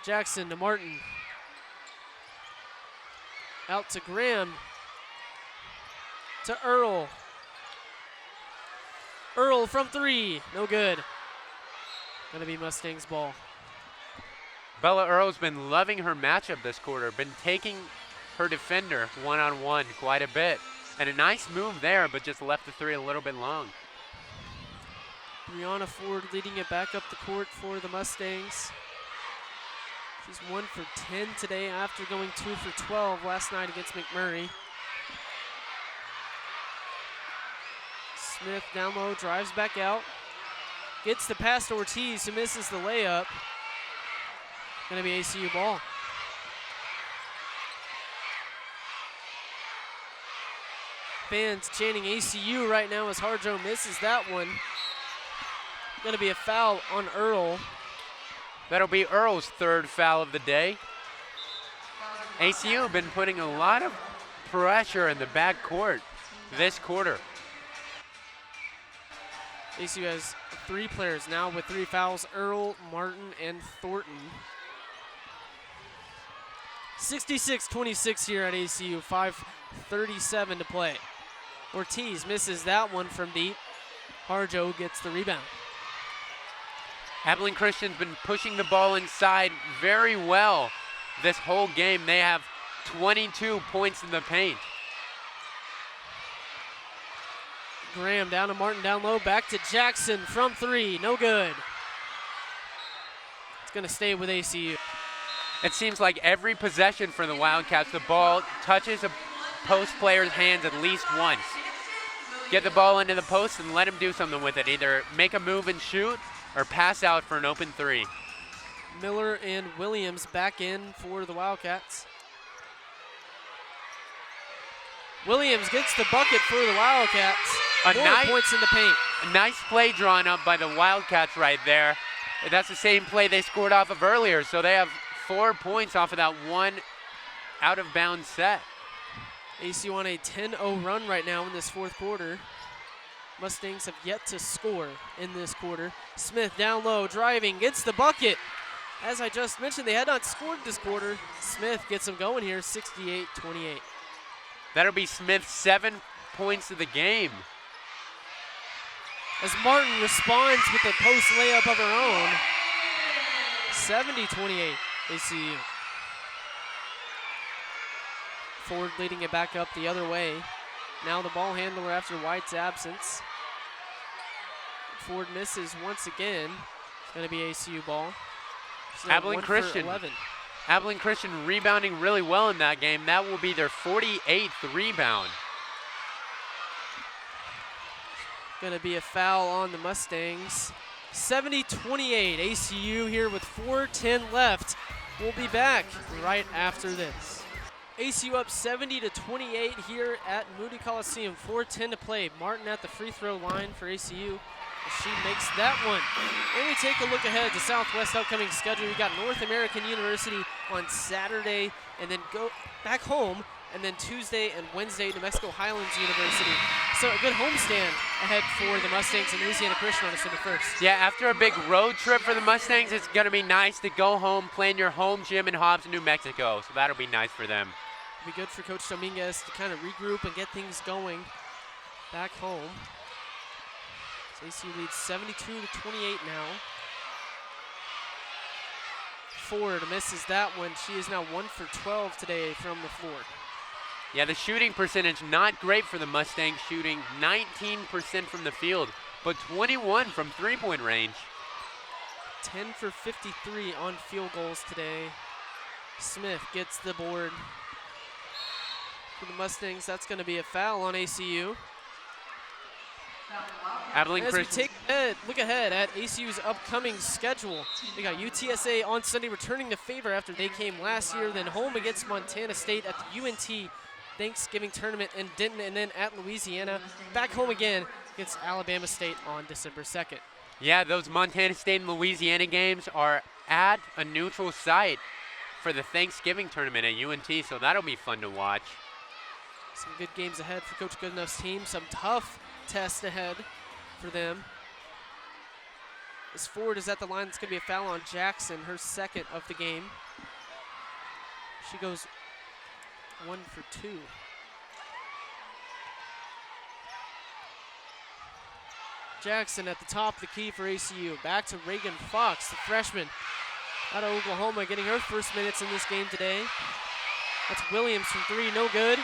Jackson to Martin. Out to Graham. To Earl. Earl from 3. No good. Gonna be Mustangs ball. Bella Earl's been loving her matchup this quarter, been taking her defender one-on-one quite a bit. And a nice move there, but just left the 3 a little bit long. Brianna Ford leading it back up the court for the Mustangs. She's 1 for 10 today after going 2 for 12 last night against McMurray. Smith down low, drives back out. Gets the pass to Ortiz, who misses the layup. Gonna be ACU ball. Fans chanting ACU right now as Harjo misses that one. Gonna be a foul on Earl. That'll be Earl's 3rd foul of the day. ACU have been putting a lot of pressure in the backcourt this quarter. ACU has 3 players now with 3 fouls, Earl, Martin, and Thornton. 66-26 here at ACU, 5:37 to play. Ortiz misses that one from deep. Harjo gets the rebound. Abilene Christian's been pushing the ball inside very well this whole game. They have 22 points in the paint. Graham down to Martin down low, back to Jackson from 3, no good. It's gonna stay with ACU. It seems like every possession for the Wildcats, the ball touches a post player's hands at least once. Get the ball into the post and let him do something with it. Either make a move and shoot or pass out for an open 3. Miller and Williams back in for the Wildcats. Williams gets the bucket for the Wildcats. 4 points in the paint. A nice play drawn up by the Wildcats right there. That's the same play they scored off of earlier, so they have 4 points off of that one out-of-bounds set. ACU on a 10-0 run right now in this 4th quarter. Mustangs have yet to score in this quarter. Smith down low, driving, gets the bucket. As I just mentioned, they had not scored this quarter. Smith gets them going here, 68-28. That'll be Smith's 7 points of the game. As Martin responds with a post layup of her own. 70-28, ACU. Ford leading it back up the other way. Now the ball handler after White's absence. Ford misses once again. It's going to be ACU ball. Abilene Christian. Abilene Christian rebounding really well in that game. That will be their 48th rebound. Going to be a foul on the Mustangs. 70-28, ACU here with 4:10 left. We'll be back right after this. ACU up 70-28 here at Moody Coliseum. 4:10 to play. Martin at the free throw line for ACU. She makes that one. And we take a look ahead to Southwest upcoming schedule. We got North American University on Saturday and then go back home, and then Tuesday and Wednesday, New Mexico Highlands University. So a good homestand ahead for the Mustangs and Louisiana Christian on December 1st. Yeah, after a big road trip for the Mustangs, it's going to be nice to go home, play in your home gym in Hobbs, New Mexico. So that'll be nice for them. It'll be good for Coach Dominguez to kind of regroup and get things going back home. So ACU leads 72-28 now. Ford misses that one. She is now 1 for 12 today from the floor. Yeah, the shooting percentage not great for the Mustangs, shooting 19% from the field, but 21 from three-point range. 10 for 53 on field goals today. Smith gets the board for the Mustangs. That's going to be a foul on ACU. Abilene As we Christian. look ahead at ACU's upcoming schedule, we got UTSA on Sunday returning the favor after they came last year, then home against Montana State at the UNT Thanksgiving tournament in Denton, and then at Louisiana, back home again against Alabama State on December 2nd. Yeah, those Montana State and Louisiana games are at a neutral site for the Thanksgiving tournament at UNT, so that'll be fun to watch. Some good games ahead for Coach Goodenough's team, some tough tests ahead for them. As Ford is at the line, it's going to be a foul on Jackson, her second of the game. She goes 1 for 2. Jackson at the top of the key for ACU. Back to Reagan Fox, the freshman out of Oklahoma, getting her first minutes in this game today. That's Williams from 3, no good.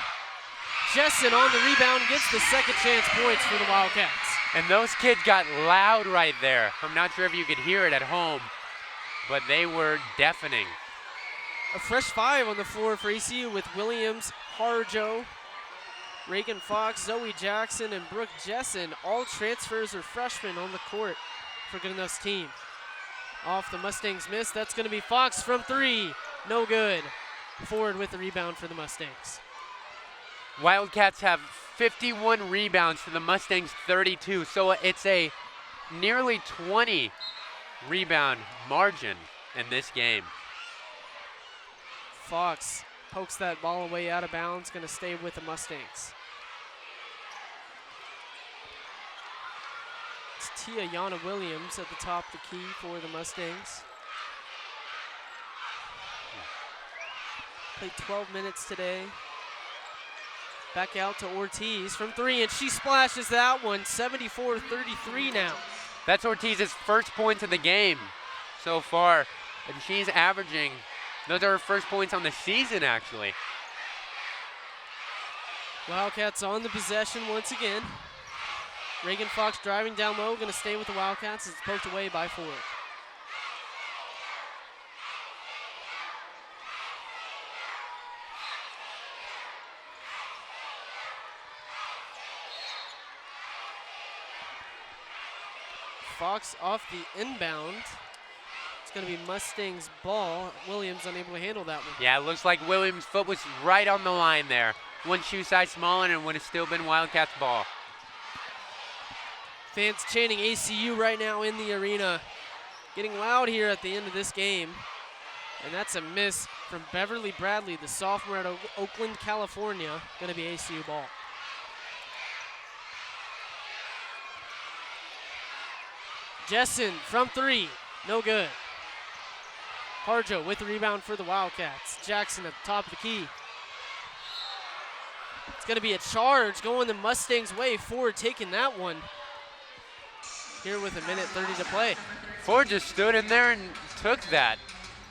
Jessen on the rebound, gets the second chance points for the Wildcats. And those kids got loud right there. I'm not sure if you could hear it at home, but they were deafening. A fresh 5 on the floor for ACU with Williams, Harjo, Reagan Fox, Zoe Jackson, and Brooke Jessen. All transfers or freshmen on the court for Goodenough's team. Off the Mustangs miss, that's going to be Fox from 3, no good. Ford with the rebound for the Mustangs. Wildcats have 51 rebounds to the Mustangs 32, so it's a nearly 20 rebound margin in this game. Fox pokes that ball away out of bounds, going to stay with the Mustangs. It's Tia Yana Williams at the top of the key for the Mustangs. Played 12 minutes today. Back out to Ortiz from 3, and she splashes that one, 74-33 now. That's Ortiz's first points of the game so far, and she's averaging, those are her first points on the season, actually. Wildcats on the possession once again. Reagan Fox driving down low, going to stay with the Wildcats. It's poked away by Ford. Fox off the inbound. It's going to be Mustangs ball. Williams unable to handle that one. Yeah, it looks like Williams' foot was right on the line there. One shoe size smaller, and it would have still been Wildcats ball. Fans chanting ACU right now in the arena. Getting loud here at the end of this game. And that's a miss from Beverly Bradley, the sophomore out of Oakland, California. Going to be ACU ball. Jessen from 3, no good. Harjo with the rebound for the Wildcats. Jackson at the top of the key. It's going to be a charge going the Mustangs' way. Ford taking that one. Here with 1:30 to play. Ford just stood in there and took that.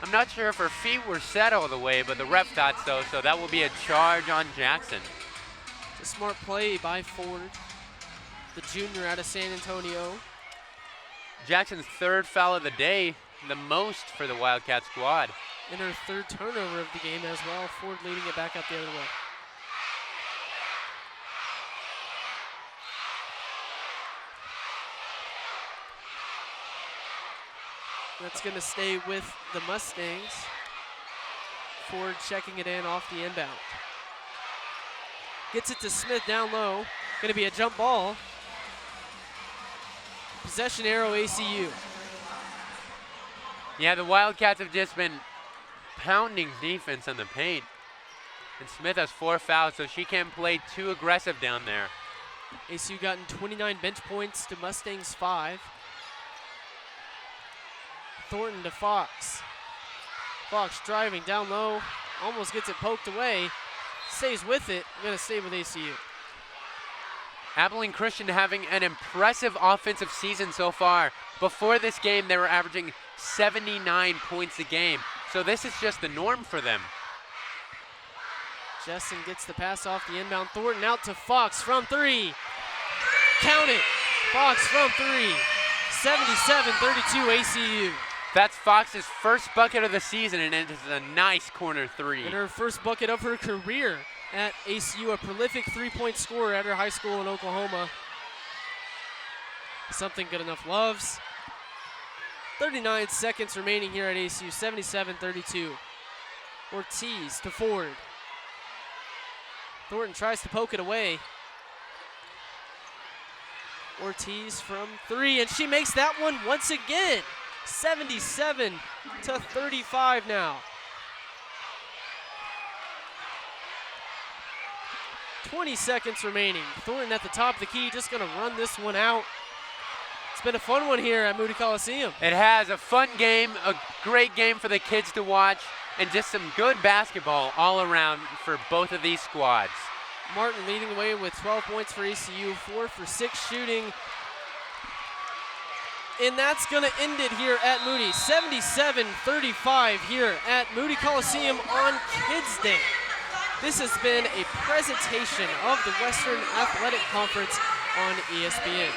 I'm not sure if her feet were set all the way, but the ref thought so, so that will be a charge on Jackson. It's a smart play by Ford, the junior out of San Antonio. Jackson's third foul of the day, the most for the Wildcat squad. And her third turnover of the game as well. Ford leading it back up the other way. That's going to stay with the Mustangs. Ford checking it in off the inbound. Gets it to Smith down low. Going to be a jump ball. Possession arrow ACU. Yeah, the Wildcats have just been pounding defense in the paint. And Smith has 4 fouls, so she can't play too aggressive down there. ACU gotten 29 bench points to Mustangs 5. Thornton to Fox. Fox driving down low, almost gets it poked away, stays with it, gonna stay with ACU. Abilene Christian having an impressive offensive season so far. Before this game, they were averaging 79 points a game. So this is just the norm for them. Jessen gets the pass off the inbound. Thornton out to Fox from 3. Count it. Fox from 3. 77-32 ACU. That's Fox's first bucket of the season, and it is a nice corner 3. And her first bucket of her career at ACU, a prolific 3-point scorer at her high school in Oklahoma. Something good enough loves. 39 seconds remaining here at ACU, 77-32. Ortiz to Ford. Thornton tries to poke it away. Ortiz from 3, and she makes that one once again. 77-35 now. 20 seconds remaining. Thornton at the top of the key, just gonna run this one out. It's been a fun one here at Moody Coliseum. It has, a fun game, a great game for the kids to watch, and just some good basketball all around for both of these squads. Martin leading the way with 12 points for ACU, 4 for 6 shooting. And that's gonna end it here at Moody. 77-35 here at Moody Coliseum on Kids Day. This has been a presentation of the Western Athletic Conference on ESPN.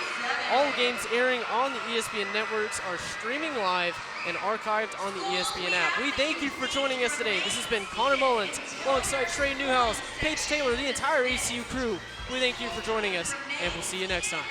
All games airing on the ESPN networks are streaming live and archived on the ESPN app. We thank you for joining us today. This has been Connor Mullins alongside Trey Newhouse, Paige Taylor, the entire ACU crew. We thank you for joining us, and we'll see you next time.